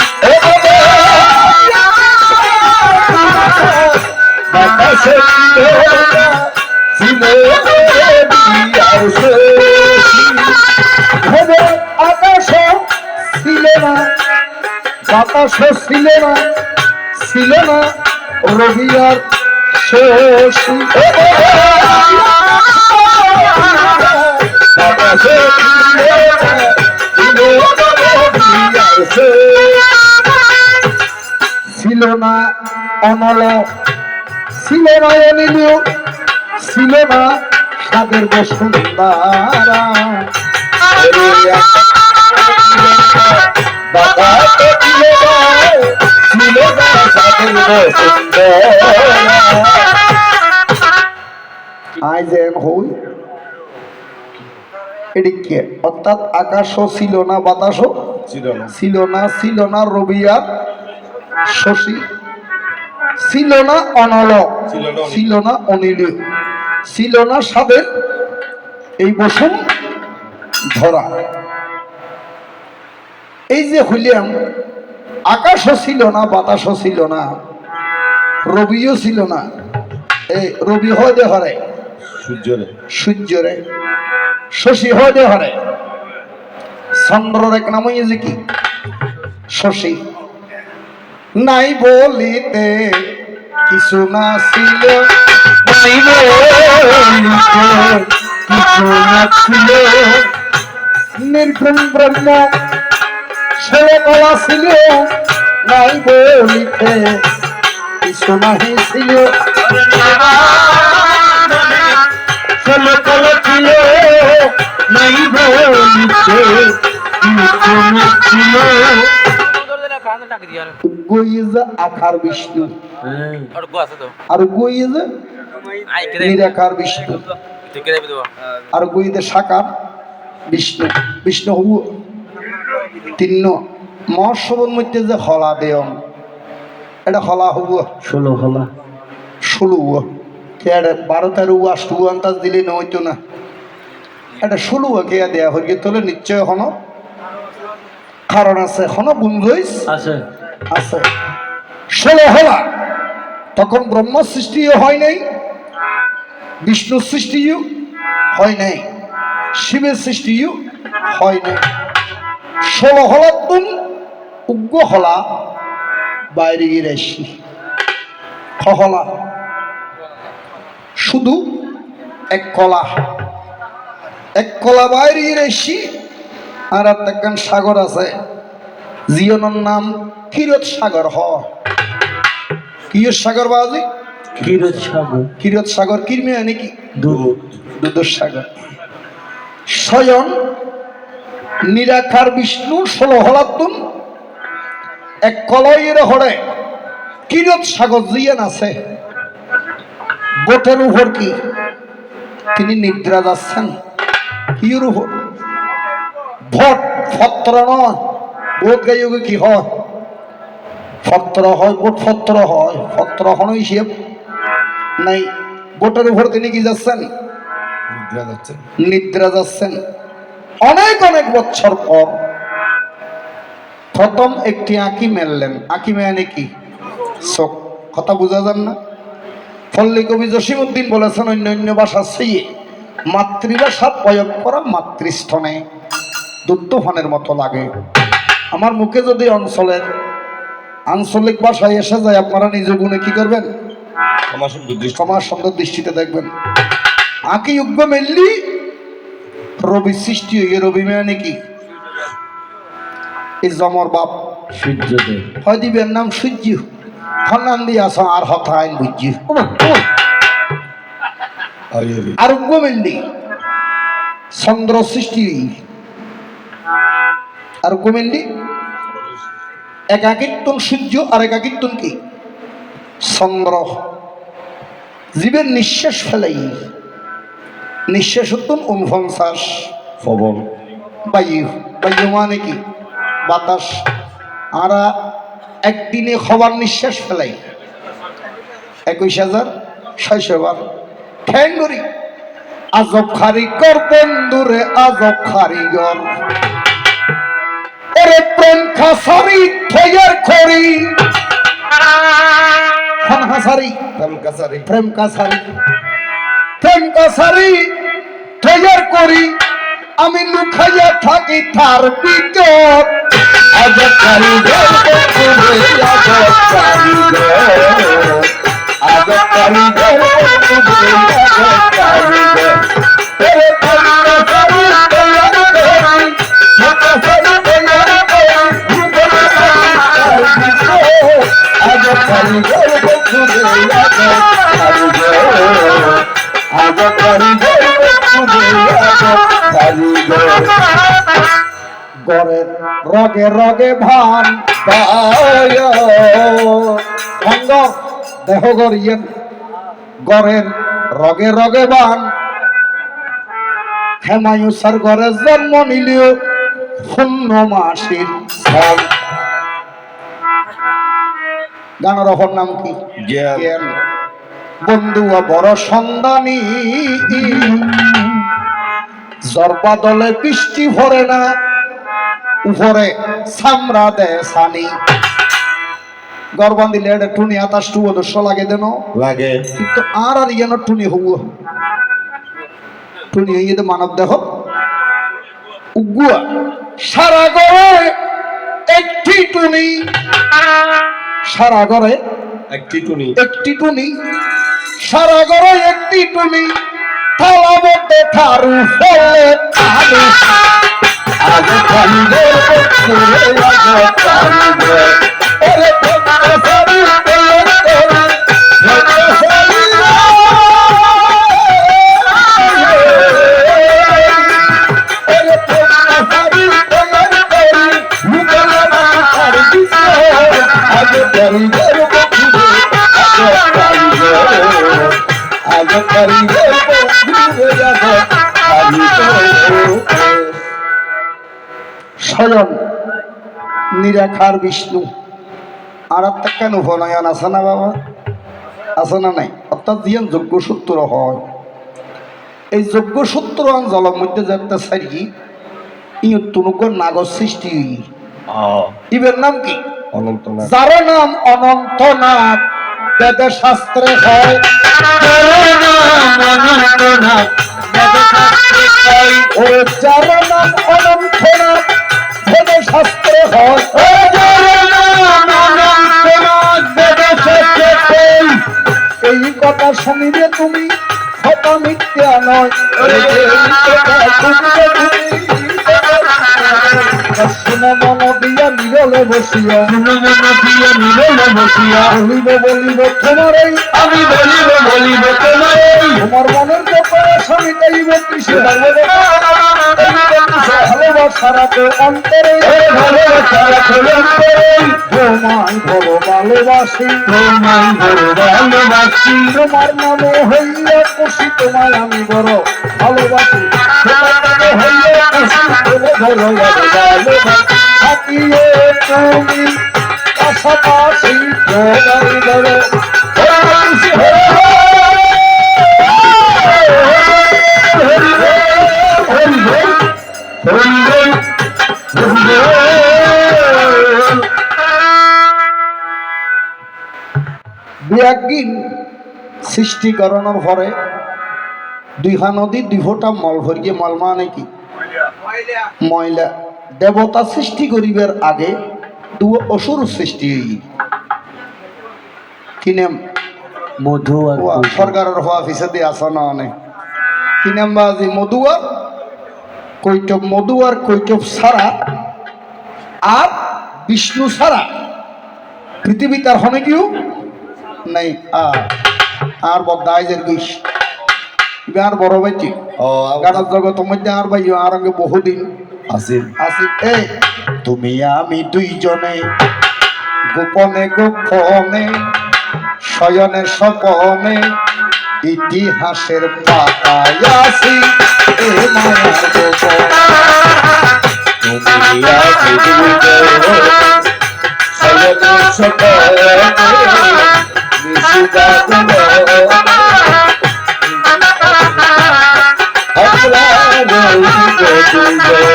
বাতাস ছিল না ছিল রবি আর শশী বলে আকাশ ছিল না বাতাস ছিল না ছিল না রবি আর শশী ছিল না অনল ছিল না অনিল ছিল না সাদের বসুন্ধারা বাবা ছিল না সাদের বসুন্ধারা আই যেন হই এদিকে অর্থাৎ আকাশও ছিল না বাতাসও ছিল না রবি আর শশী ছিল না অনল ছিল না অনিল ছিল না সাদের এই বসুন ধরা এই যে হইলাম আকাশও ছিল না বাতাসও ছিল না রবিও ছিল না এই রবি হয় দেহরে সূর্যরে সূর্যরে শশী হইতে হরে চন্দ্রর এক নাম হইছে কি শশী নাই বলিতে কিছু না ছিল নাই বলিতে কিছু না ছিল নির্গুণ ব্রহ্ম ছেলে কলা ছিল নাই বলিতে কিছু নাহি ছিল ছেলে কলা ছিল নাই বলিতে কিছু না ছিল গইজ আকার বিষ্ণু আর গইজ নিরাকার বিষ্ণু আর গইদে সাকার বিষ্ণু বিষ্ণু হব তিন মহোৎসবের মধ্যে যে হলা দেয়ন এটা হলা হব 16 হলা 16 12-13 8 আন্দাজ দিলে নয়তো না এটা 16 কে দেয়া হয়ে তোলে নিশ্চয় এখনো কারণ আছে এখনো বুঝইস আছে আছে 16 হলা তখন ব্রহ্ম সৃষ্টিও হয় নাই বিষ্ণু সৃষ্টিও হয় নাই শিবের সৃষ্টিও হয় নাই 16 হলা তুম উগ্র হলা বাইরে গিয়েছি হলা শুধু এক কলা বাইরে গিয়েছি আর একটা সাগর আছে জিয়নের নাম ক্ষীরত সাগর কিয়র সাগর বাজি ক্ষীরত সাগর কিরমে নাকি দুধের সাগর স্বয়ং নিরাকার বিষ্ণু 16 হলাতুন এক কলয়ের হরে কিরত সাগর জিয়ান আছে বোটের উপর কি তিনি নিদ্রা যাচ্ছেন কির উপর ভট ফত্র নয় বোধ গাইয়োগে কি হয় ফত্র হয় বোট ফত্র হয় ফত্র হন হিসেব নাই বোটের উপর তিনি কি যাচ্ছেন নিদ্রা যাচ্ছেন অনেক অনেক বছর পর প্রথম একটি আঁকি মেললেন আঁকি মেয়ানে কি চোখ কথা বোঝা যান না পল্লী কবি জসিমউদ্দিন বলেছেন অন্য অন্য ভাষা সেই মাতৃভাষা প্রয়োগ করা মাতৃস্থনে দুত্তফানের মতো লাগে আমার মুখে যদি আঞ্চলিক ভাষায় এসে যায় আপনারা নিজ গুণে কি করবেন ক্ষমা সুন্দর দৃষ্টিতে দেখবেন আঁকি যুগ্য মেললি রবি সৃষ্টি হয়ে রবি মেয়ানে কি এই জমর বাপ সূর্যদেব হয় দিবের নাম সূর্য নাম দিয়ে আস আর হতা আইন বুঝছি আর গোমেন্দি চন্দ্র সৃষ্টি আর গোমেন্দি একাকিত্তন সূর্য আর একাকিত্তন কি চন্দ্র জীবের নিঃশ্বাস ফেলাই নিঃশ্বাস উত্তন 49 ফবল বায়ু মানে কি বাতাস আর একদিনে খবর নিঃশ্বাস ফেলাই 21,600 বার ঠ্যাঙ্গরি আজব খারিগর বন্ধুরে আজব খারিগর ওরে প্রেম খাসারি থয়ার খরি প্রেম কাছারি থয়ার করি আমি লুকাইয়া থাকি তার ভিতর আজব কারিগর আজব কারিগর আজব কারিগর আজব কারিগর গরের রগে রগে ভান ভঙ্গ দেহ গরিয়েন গরের রগে রগে বান হেমায়ুসার ঘরে জন্ম নিলেও 15 মাসের গানের অপর নাম কি জ্ঞান বন্ধু বড় সন্ধানী জরবাদলে বৃষ্টি ভরে না উপরে সামরা দে সানি গরবান দিলে এটা টুনি আতাস টু অদর্শ লাগে দেন লাগে কিন্তু আর ইয়ানো টুনি হবু টুনি ইয়ে মানব দেহ উগুয়া সারা ঘরে একটি টুনি, সারা ঘরে একটি টুনি একটি টুনি, সারা ঘরে একটি টুনি, থালা মধ্যে থারু ফলে আলু, আগে কালিদের বকুরে আগে কালিদের, ওরে তোমরা সারি তোমরা তোমরা সারি ওরে তোমরা সারি তোমরা তোমরা মুগলা সারি দিছো আগে কালিদের বকুরে আগে কালিদের, আগে কালিদের বকুরে আগে কালিদের। স্বয়ং নিরাকার বিষ্ণু আর একটা কেন ভনয়ন আছে না বাবা, আছে না নাই? অর্থাৎ জিয়ান যোগ্য সূত্র হয়, এই যোগ্য সূত্র জলের মধ্যে যাতে সারি ইয়তুনুকর নাগর সৃষ্টি, ইবের নাম কি? অনন্তনাথ। যার নাম অনন্তনাথ, বেদে শাস্ত্রে হয় ও যার নাম অনন্তনাথ, বেদে শাস্ত্রে হয় এই কথা শুনিবে তুমি, কথা মিথ্যা নয়। শুনে মন দিয়া নিরলে বসিয়া, বলিব বলিব তোমার এই, আমি বলিব বলিব তোমার তোমার মনের ব্যাপারে স্বামী তাইব কিসে ভালোবাসারা তো অন্তরে, ভালোবাসারা তো অন্তরে, তোমায় বড় ভালোবাসি, তোমায় বড় ভালোবাসি, তোমার নামে হইলে খুশি, তোমায় আমি বড় ভালোবাসি, তোমার নামে হইলে খুশি, তোমায় বড় ভালোবাসি, থাকিয়ে তুমি পাশাপাশি তোমায় বড় ভালোবাসি। একদিন সৃষ্টিকরণের পরে দুইহা নদী দুই ফোঁটা মল ভরিয়ে, মল মানে কি? ময়লা। দেবতা সৃষ্টি করিবার আগে দু অসুর সৃষ্টি কি নাম? মধু আর সরকারের হওয়া ফিসে আসা না অনেক কি নাম বাজি? মধু আর কৈটব, মধু আর কৈটব ছাড়া আর বিষ্ণু ছাড়া পৃথিবী তার হনে কেউ নাই। আর বদাইজের বিষ আর বড় বাইটি গাড়ার জগতের মধ্যে আর ভাই আর আগে বহুদিন আসিল আসি। এই তুমি আমি দুইজনে গোপনে গোপনে শয়নে স্বপনে ইতিহাসের পাতায় আসি এ মায়ার গোপন। তুমি আমি দুইজনে শয়নে স্বপনে মিশিবা গোপনে আমরা রইব দুইজনে।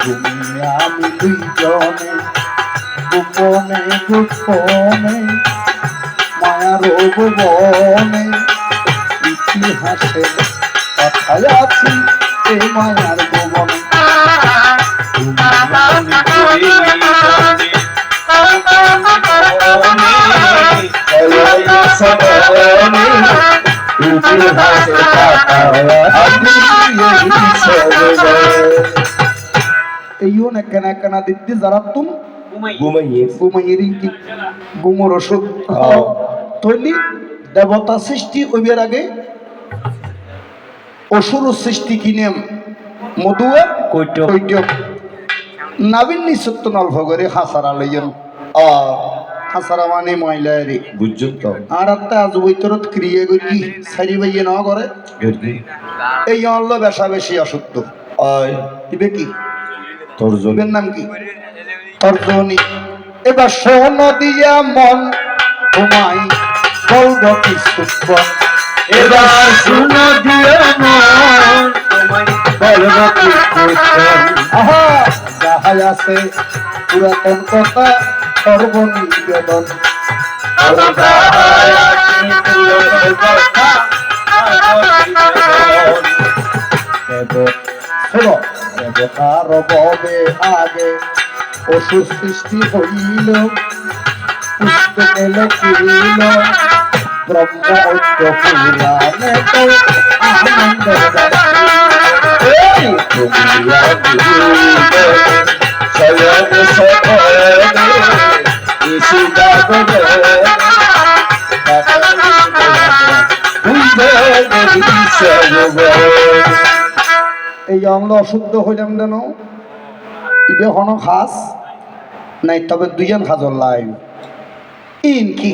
তুমি আমি দুইজনে গোপনে গোপনে মায়ার ভুবনে ইতিহাসে কথায় আছি এই মায়ার ভুবনে। এইও না কেনা কেনা দিদি যারা তুম ঘুমাইয়ে ঘুমাইয়ের কি ঘুমোর ওষুধ তৈলি। দেবতা সৃষ্টি ওইবার আগে অসুর সৃষ্টি কিনে মধুয়া কৈটব। কৈটব নাবিন নিঃসত্য নল্প করে হাসারা লইয়েন। হাসারা মানে মহিলারি বুঝছেন তো আর একটা আজ বৈতরত ক্রিয়া করি সারি বাইয়ে নেওয়া করে এই অল্ল বেশা বেশি অসত্য আয় ইবে কি তোর জন্য ইবের নাম কি? তর্জনী। এবার শোন দিয়া মন তোমায় বলব কি সূত্র, এবার শুনো দিও মন তোমায় বলব কি সূত্র। আহা যাহাই আছে পুরাতন কথা সর্বনিবেদন। শোনো তার ববে আগে অসুর সৃষ্টি হইল পুস্তকে লেখিল ব্রহ্ম ঐক্য পুরাণে তো আনন্দ এই অঙ্গ অশুদ্ধ হইলাম কেন ইবে হন খাস নাই তবে দুইজন খাজর লাইব ইন কি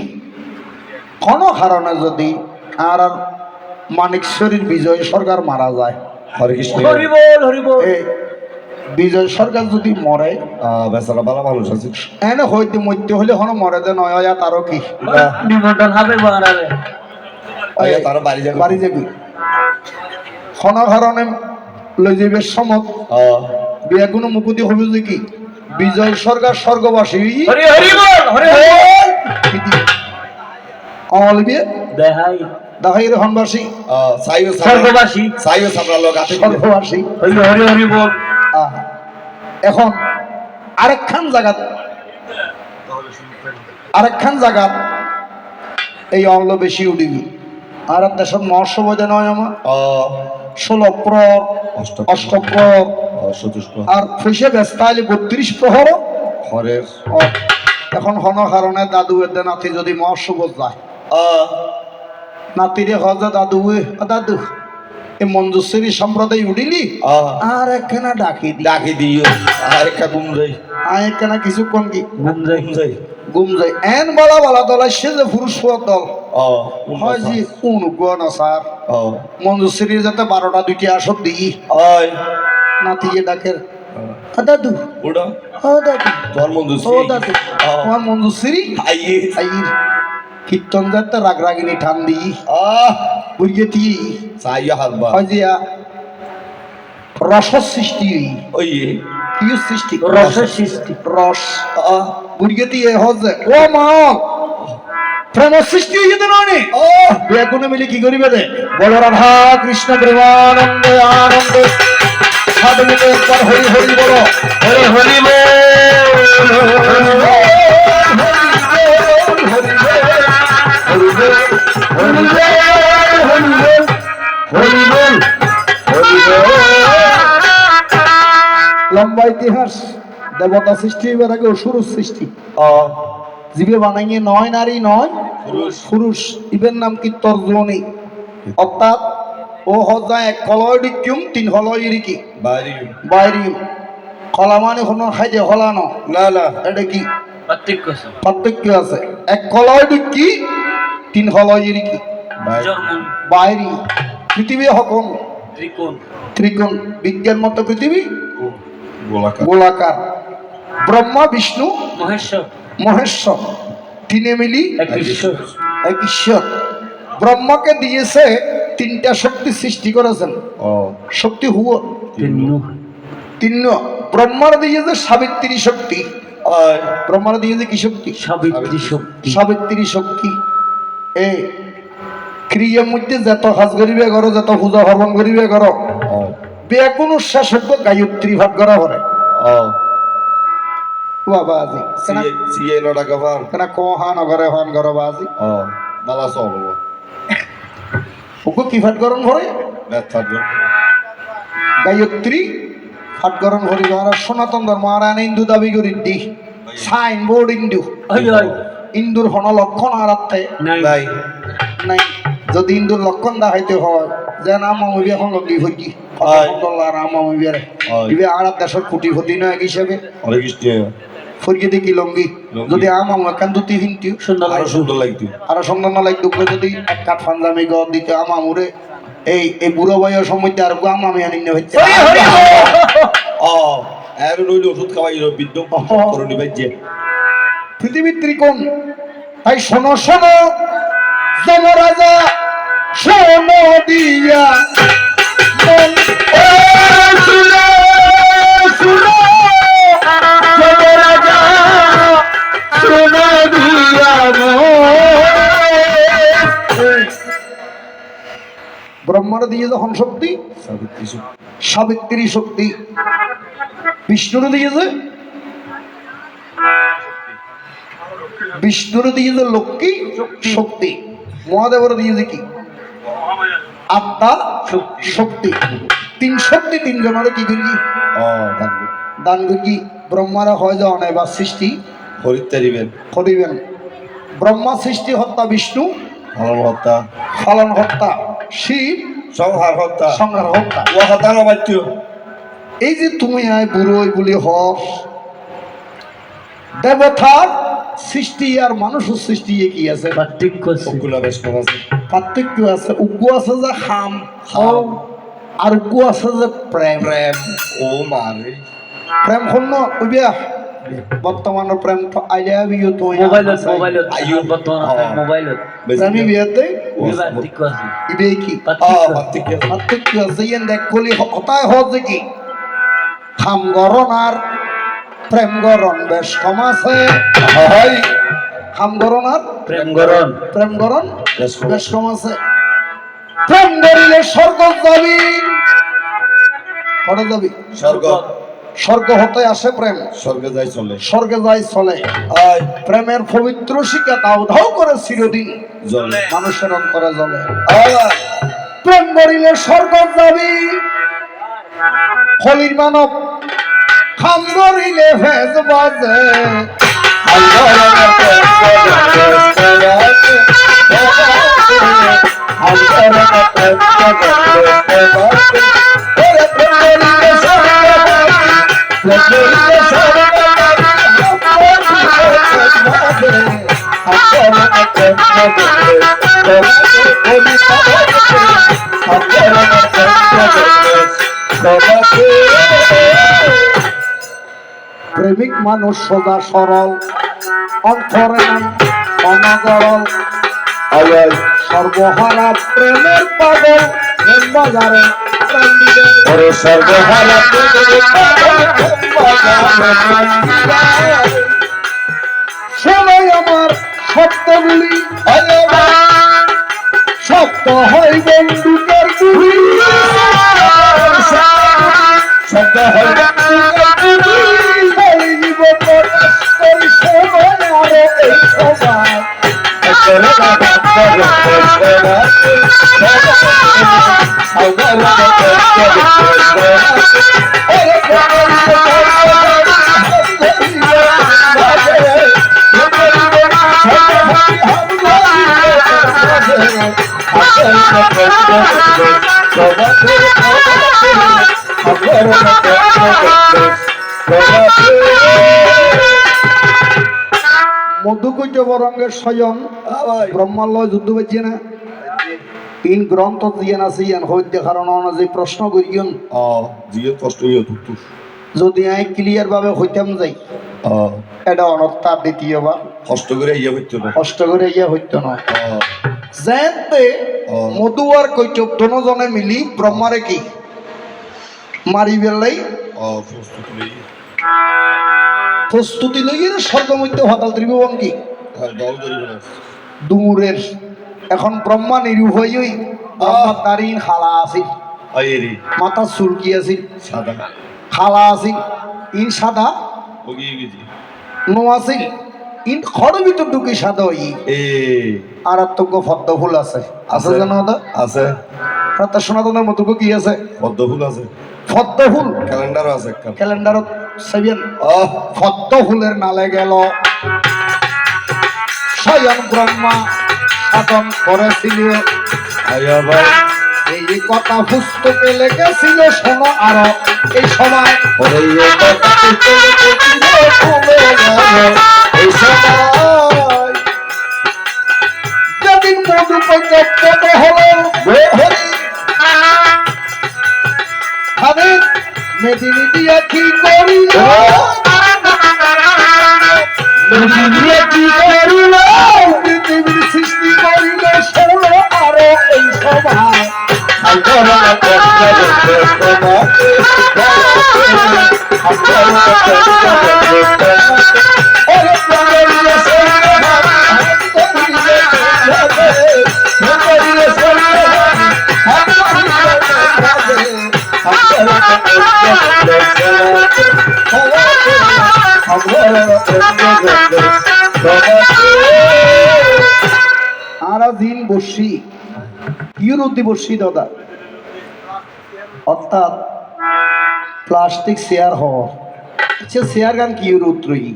কোন কারণে যদি আর মানিকশ্বরীর বিজয় সরকার মারা যায় হরে কৃষ্ণ এই বিজয় সরকার যদি মরে বেচারা ভালো মানুষ আছে এনে হইতে মধ্যে হলে হন মরে যে নয় হয় তারও কি নিমন্ত্রণ হবে বাড়াবে তারা বাড়ি যাবে বাড়ি যাবি কোন কারণে লই যাবে সমত বিয়া কোনো মুকুতি হবে যে কি বিজয় সরকার স্বর্গবাসী হরি হরি বল হরি অল বিয়ে দেখাই দাহাইর হনবাসী স্বর্গবাসী সাইও সামরা লোক আছে স্বর্গবাসী হরি হরি হরি বল এখন আরেকখান জায়গাত এই অম্ল বেশি উঠিবি আর দেশের মহর্ষব নয় আমার 16 প্রহর অষ্টপ্রহর আর ফেসে ব্যস্ত আইলে 32 প্রহর হরের এখন হন কারণে দাদু এদের নাতি যদি মহর্ষব যায় নাতিরে হজা দাদু দাদু এই মঞ্জুশ্রী সম্প্রদায় উঠিলি আর একখানা ডাকি দিও আর একটা ঘুম যাই আর একখানা কিছুক্ষণ কি ঘুম যাই গুম যায় এন বলা দল সে যে পুরুষ দল হয় জি অনুগণ স্যার মঞ্জুশ্রীর যাতে 12টা 2টি আসর দিই নাতিয়ে ডাকের দাদু ওটা দাদু তোর বন্ধু ও দাদু আমার মঞ্জুশ্রী আইর কীর্তন যাতে রাগরাগিনী ঠান দিই বুঝিয়ে দিই সাইয়া হালবা হয় যে রস সৃষ্টি ওই কি সৃষ্টি রসের সৃষ্টি রস বুঝিয়ে দিয়ে হজে ও মা প্রেম সৃষ্টি হইতে নয় বেগুনে মিলে কি করিবে রে বল রাধা কৃষ্ণ প্রেমানন্দে আনন্দে সাধুকে একবার হরি হরি বলো হরি হরি লম্বা ইতিহাস দেবতা সৃষ্টি হইবার আগে অসুর সৃষ্টি জীবে বানাইয়ে নয় নারী নয় পুরুষ ইবের নাম কি তর্জনী অর্থাৎ ও হজা এক কলয় ডিকিউম 3 হলয় ইরিকি বাইরি কলা মানে কোনো খাইতে হলানো না না এটা কি পার্থক্য পার্থক্য আছে এক কলয় ডিকি 3 হলয় ইরিকি জন্ম বাইরি পৃথিবী হকম ত্রিকোণ ত্রিকোণ বিজ্ঞান মতো পৃথিবী গোলাকার গোলাকার ব্রহ্মা বিষ্ণু মহেশ্বর মহেশ্বর তিনে মিলি এক ঈশ্বর এক ঈশ্বর ব্রহ্মাকে দিয়েছে 3টা শক্তি সৃষ্টি করেছেন শক্তি হুয় তিন ব্রহ্মার দিয়েছে সাবিত্রী শক্তি ব্রহ্মার দিয়েছে কি শক্তি সাবিত্রী শক্তি সাবিত্রী শক্তি এই ক্রিয়ার মধ্যে যত কাজ করিবে করো যত পূজা ভবন করিবে করো বেগুন শাসক গায়ত্রী ভাগ করা হয় বাবাজি সিএ লড়া গভার কেন কহা নগরে হন গর বাজি বালা সব ওকে কি ভাট গরম ভরে ব্যথা গায়ত্রী ভাট গরম ভরি আর সনাতন ধর্ম আর হিন্দু দাবি করি দি সাইন বোর্ড হিন্দু হিন্দুর হন লক্ষণ আর নাই নাই যদি হিন্দুর লক্ষণ দেখাইতে হয় যে না মামুবি এখন লগি হইকি আর দেশের কোটিপতি নয় হিসাবে হরে কৃষ্ণ ফরিয়ে দেখি লঙ্গি যদি আমাম একান দুটি হিন্তি আরো সুন্দর লাগতো আরো সুন্দর না লাগতো যদি এক কাঠ ফান্দামি গ দিতে আমামুরে এই বুড়ো বয়স সময় আর আমি আনি হচ্ছে আর নইলে ওষুধ খাওয়াই বিদ্যুৎ করণী বাইজে পৃথিবীর ত্রিকোণ তাই শোনো শোনো যমরাজা শোনো দিয়া মন শুনো শুনো যমরাজা শোনো দিয়া ব্রহ্মার দিয়ে যখন শক্তি সাবিত্রী শক্তি, বিষ্ণুর দিয়েছে লক্ষ্মী শক্তি, মহাদেবের দিয়েছে কি আত্মা শক্তি। তিন শক্তি তিনজনের কি করি দান করি। ব্রহ্মারা হয় যে অনেকবার সৃষ্টি করিবেন। ব্রহ্মা সৃষ্টি হত্যা, বিষ্ণু পালন হত্যা, শিব সংহার হত্যা। এই যে তুমি আয় বুড়োই বলি হস, দেবতার সৃষ্টি আর মানুষের সৃষ্টি কি আছে? পার্থক্য আছে। পার্থক্য আছে। উগ্র আছে যে হাম আর উগ্র আছে যে প্রেম। প্রেম হল ওইবিয়া বর্তমানের প্রেম তো আইলিয়া বিয়ে তো মোবাইলত প্রেমী বিয়েতে পার্থক্য আছে। ইবে কি পার্থক্য আছে? ইয়েন দেখ কলি হতায় হচ্ছে কি খাম গরণ আর প্রেম গরণ বেশ কম আছে। খাম গরণ আর প্রেম গরণ বেশ কম আছে। প্রেম গরিলে স্বর্গ যাবি, স্বর্গ হতে আসে প্রেম, স্বর্গে যাই চলে। প্রেমের পবিত্র শিকা দাও ধাও করে চিরদিন মানুষের অন্তরে জ্বলে। প্রেম করিলে স্বর্গ যাবি, হলির মানব খাম করিলে ভেজ বাজে। প্রেমিক মানুষ সোজা সরল, অন্তরে অনগরল, সর্বহারা প্রেমের পাগল বাজারে সর্বহারা সবাই আমার সত্যগুলি সত্য হয় বন্দুকের গুলি, সত্য হয় মধুকৈট বরঙ্গের স্বয়ং ব্রহ্মালয় যুদ্ধ পাইছে না? তিন গ্রন্থ জিয়ান আছে, ইয়ান হইতে কারণ যে প্রশ্ন করিয়ন যদি আই ক্লিয়ার ভাবে হইতাম যাই এটা অনর্থা দ্বিতীয়বার কষ্ট করে ইয়া হইতো না। যেতে মধু আর কৈটব দুজনে মিলি ব্রহ্মারে কি মারি বেলাই প্রস্তুতি লইয়ে স্বর্গ মধ্যে হতাল ত্রিভুবন কি ডুমুরের। এখন ব্রহ্মা নিরূপ হইই দাঁড়িয়ে খালা আছিল, মাথা চুলকি আছিল, খালা আছিল, ইন সাদা নো আছিল, ইন ঘরের ভিতর ঢুকি সাদা হই। আর আত্মজ্ঞ পদ্ম ফুল আছে আছে জানো আছে তার সনাতনের মতো কি আছে? পদ্ম ফুল ক্যালেন্ডারও আছে, ক্যালেন্ডারও সেভেন পদ্ম ফুলের নালে গেল স্বয়ং ব্রহ্মা সাধন করেছিল। এই কথা পুস্তকে লেগেছিল, শোনো আরো এই সময় যেদিন মধু পর্যন্ত হল মেদিনী দিয়া কি করিল, পৃথিবীর সৃষ্টি করিল, শোনো আরো এই সময় বসি ইউরোদি বসি দাদা অর্থাৎ প্লাস্টিক চেয়ার হওয়া আচ্ছা চেয়ার গান কি ইউরোত্রই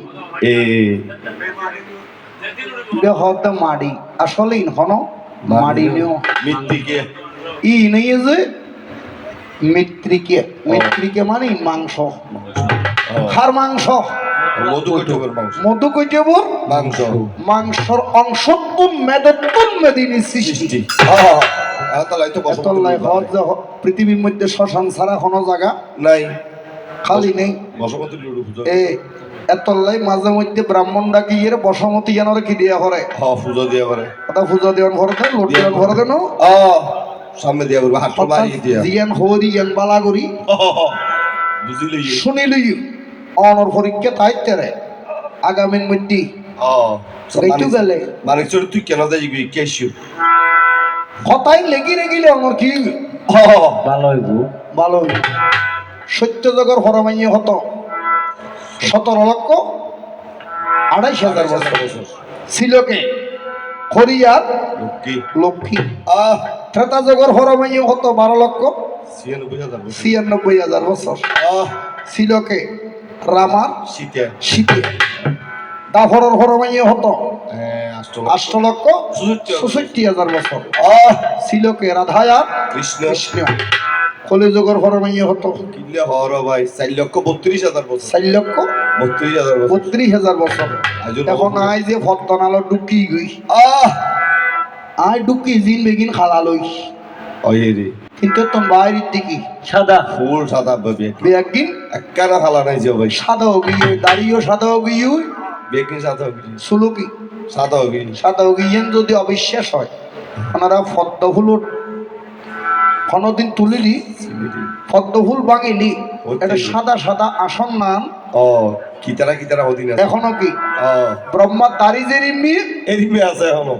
এ হতে মাড়ি আসলে হন মাড়ি নিও মিত্তিকে ই নেই যে মিত্রিকে মানে মাংস হার মাংস মধু কইটবের মাংস মধু কৈটেবর মাংস মাংসর অংশত্বম মেদত্বম মেদিনী সৃষ্টি তাহলে তো এতলাই হজ পৃথিবীর মধ্যে শ্মশান ছাড়া কোনো জায়গা নাই খালি নেই বসমতি লুডু পূজা এ এতলাই মাঝে মধ্যে ব্রাহ্মণ ডাকি এর বসমতি জানার কি দিয়া করে পূজা দিয়া করে কথা পূজা দেওয়ান ঘরতে লোট দেওয়ান ঘরতে নো সামনে দিয়া করবে হাত মারি দিয়া জিয়ান হরি ইয়ান বালাগরি বুঝিলি শুনিলি অনর পরীক্ষা তাইতেরে আগামীর মধ্যে এইটু গেলে মানে চোর তুই কেন যাই কেশু হতাই লেগি রেগিলে আমার কি ভালো হইব ভালো সত্য জগর হরমাইয়ে হত 17,28,000 বছর ছিল কে হরিয়ার লক্ষ্মী লক্ষ্মী ত্রেতা জগর হরমাইয়ে হত 96,000 12,96,000 বছর ছিল কে রামার শীতে শীতে দাফরের হরমাইয়ে হত 8,66,000 বছর ছিল কে রাধায়ার কৃষ্ণ কৃষ্ণ কলিযুগের হরমাইয়ে হত কিল্লে হর ভাই 4,32,000 বছর 4,32,000 32,000 বছর এখন আই যে ভক্তনাল ডুকি গই আই ডুকি জিন বেগিন খালা লই ওই রে কিন্তু তোর বাইরের দিকে সাদা ফুল সাদা বাবে বেগিন একখানা খালা নাই যে ভাই সাদা গিয়ে দাড়িও সাদা গিয়ে বেকিং সাদা সুলুকি সাদা সাদা গিয়েন যদি অবিশ্বাস হয় ওনারা পদ্ম ফুল কোনদিন তুলিলি পদ্ম ফুল বাঙিলি এটা সাদা সাদা আসন নাম কিতারা হদিন আছে এখনো কি ব্রহ্মা দাড়ি যে রিম্মি এরিমে আছে এখনো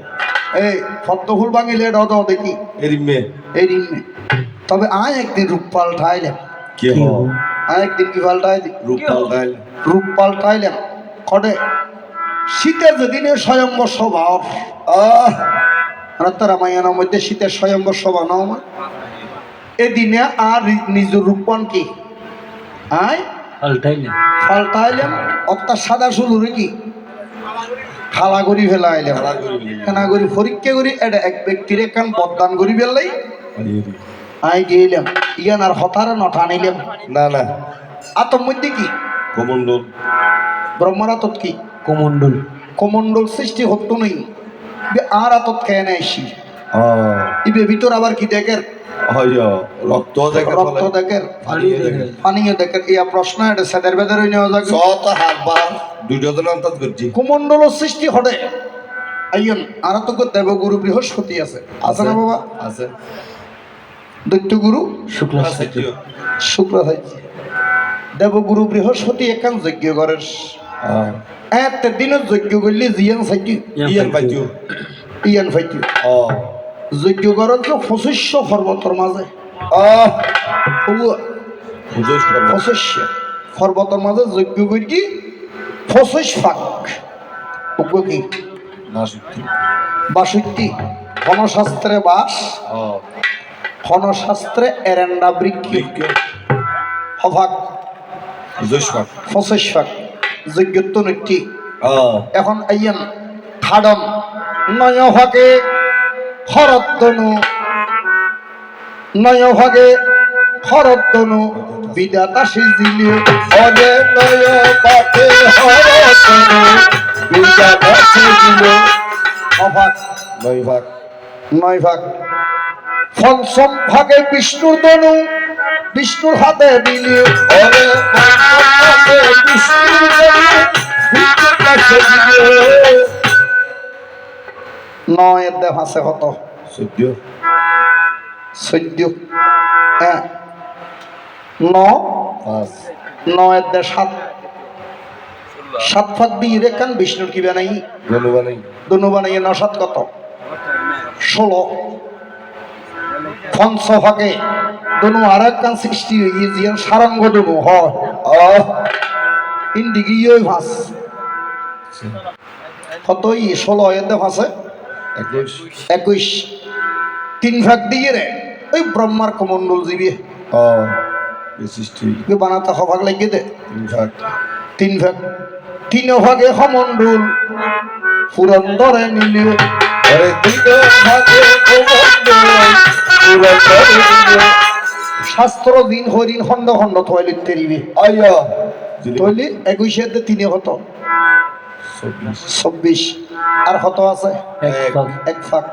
এই পদ্ম ফুল বাঙিলে এটা দাও দেখি এরিমে এই রিম্মি তবে আয় একদিন রূপ পাল্টাইলাম কি হ আয় একদিন কি পাল্টাই দি রূপ পাল্টাইলাম কটে শীতের যেদিনে স্বয়ম্বর সভা রামায়ণের মধ্যে শীতের স্বয়ম্বর সভা নাও এদিনে আর নিজের রূপন কি আয় পাল্টাইলাম অর্থাৎ সাদা শুরু কি খালা করি ফেলাইলাম খানা করি পরীক্ষা করি এটা এক ব্যক্তির কান বদান করি ফেললাই আয় গেলাম ইয়ান আর হতারে নটা আনিলাম না আতর মধ্যে কি কমন্ডল ব্রহ্মার আতত কি কমন্ডল সৃষ্টি হতো নেই আর আতত খেয়ে নেয় ইবে ভিতর আবার কি দেখের রক্ত দেখের পানীয় দেখের ইয়া প্রশ্ন এটা সেদের বেদের নেওয়া যাবে কুমন্ডল সৃষ্টি হতে আইয়ন আর তো দেবগুরু বৃহস্পতি আছে আছে না বাবা আছে দৈত্যগুরু শুক্লাচার্য শুক্রাচার্য দেবগুরু বৃহস্পতি একান যজ্ঞ করেন এত দিনত যজ্ঞ করলে জিয়ান সাইটি ইয়ান ফাইটি যজ্ঞ করেন তো 2500 পর্বতের মাঝে 2500 পর্বতের মাঝে যজ্ঞ করি কি 25 ফাঁক কি বাষট্টি ধনশাস্ত্রে বাস ধনশাস্ত্রে এরেন্ডা বৃক্ষ হভাগ 25 ফাঁক যজ্ঞত্ব নৃত্যি এখন আইয়ান খাডন নয় ভাগে হরদ্দনু নয় ভাগে হরদ্দনু বিদাতা সিজিলি অরে নয় পাতে হরদ্দনু বিদাতা সিজিলি অভাগ নয় ভাগ পঞ্চম ভাগে বিষ্ণুর দনু বিষ্ণুর হাতে দিলি অরে বিষ্ণুর দনু বিষ্ণুর কাছে দিলি নয়ের দেহ আছে কত 14 হ্যাঁ নয়ের দেহ 7 ফাঁক দিয়ে রেখান বিষ্ণুর কি বানাই দনু বানাই 9 7 কত 16 পঞ্চ ভাগে দনু আর এক কান 60 হয়ে জিয়ান সারঙ্গ দনু হয় ইন্ডিগিয়ে ভাস কত 16 এর দেহ আছে 21 21 তিন ভাগ দিয়ে রে ওই ব্রহ্মার কমণ্ডল জীবে ও বিশিষ্টি বানাতে হভাগ লাগিয়ে দে 3 ভাগ তিন ভাগ তিন ভাগে সমণ্ডল পুরন্দরে নিলে আরে 3 ভাগে কমণ্ডল পুরন্দরে নিলে শাস্ত্র দিন হরিণ খণ্ড খণ্ড থইলে তেরিবে আয়া তৈলি 21 তিনে হত 26 আর হত আছে এক ফাঁক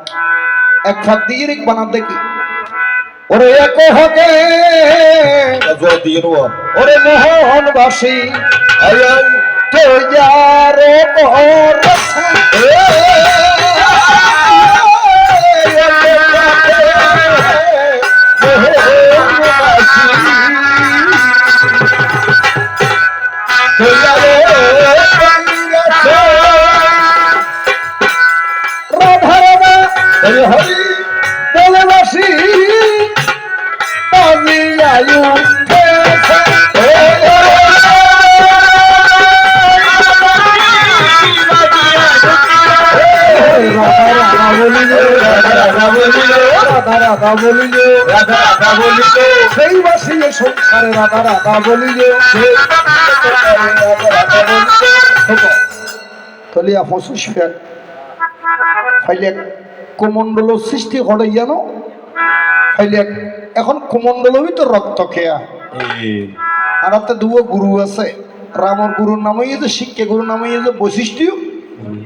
এক ফাঁক দিয়ে রেখ বানাত দেখি ওরে এক হকে জোর দিয়ে নো ওরে মোহনবাসী আয়া তোয়ারে করছে রাধা রাধা হরি হরি বলবাসী বাজিয়ায়ু সেই বাসিয়ে সংসারে রাধা রাধা বলিলে তলিয়া 25 ফের ফাইলে কুমণ্ডল সৃষ্টি করে জানো ফাইলে এখন কুমণ্ডল তো রক্ত খেয়া আর তাতে দুও গুরু আছে রামর গুরুর নামে যে শিক্ষা গুরুর নামে যে বৈশিষ্ট্য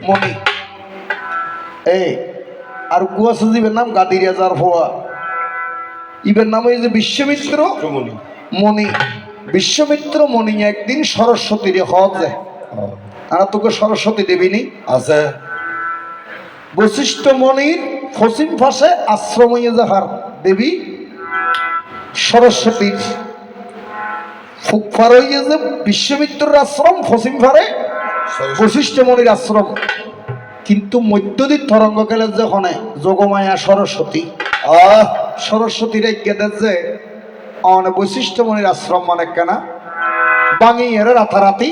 মনি এই আর গুয়া সজীবের নাম গাদি রাজার হওয়া ইবের নামে যে বিশ্বমিত্র মণি বিশ্বমিত্র মণি একদিন সরস্বতীর হজ যায় আর তোকে সরস্বতী দেবিনি আছে বৈশিষ্ট্য মণির পশ্চিম পাশে আশ্রম যাহার দেবী সরস্বতীর ফুকফার হইয়ে যে বিশ্বমিত্রের আশ্রম পশ্চিম ফারে বৈশিষ্ট্য মণির আশ্রম কিন্তু মধ্যদিক তরঙ্গ গেলে যখন যোগমায়া সরস্বতী সরস্বতীর গেদের যে বৈশিষ্ট্য মণির আশ্রম মানে কেনা বাঙিয়ে রাতারাতি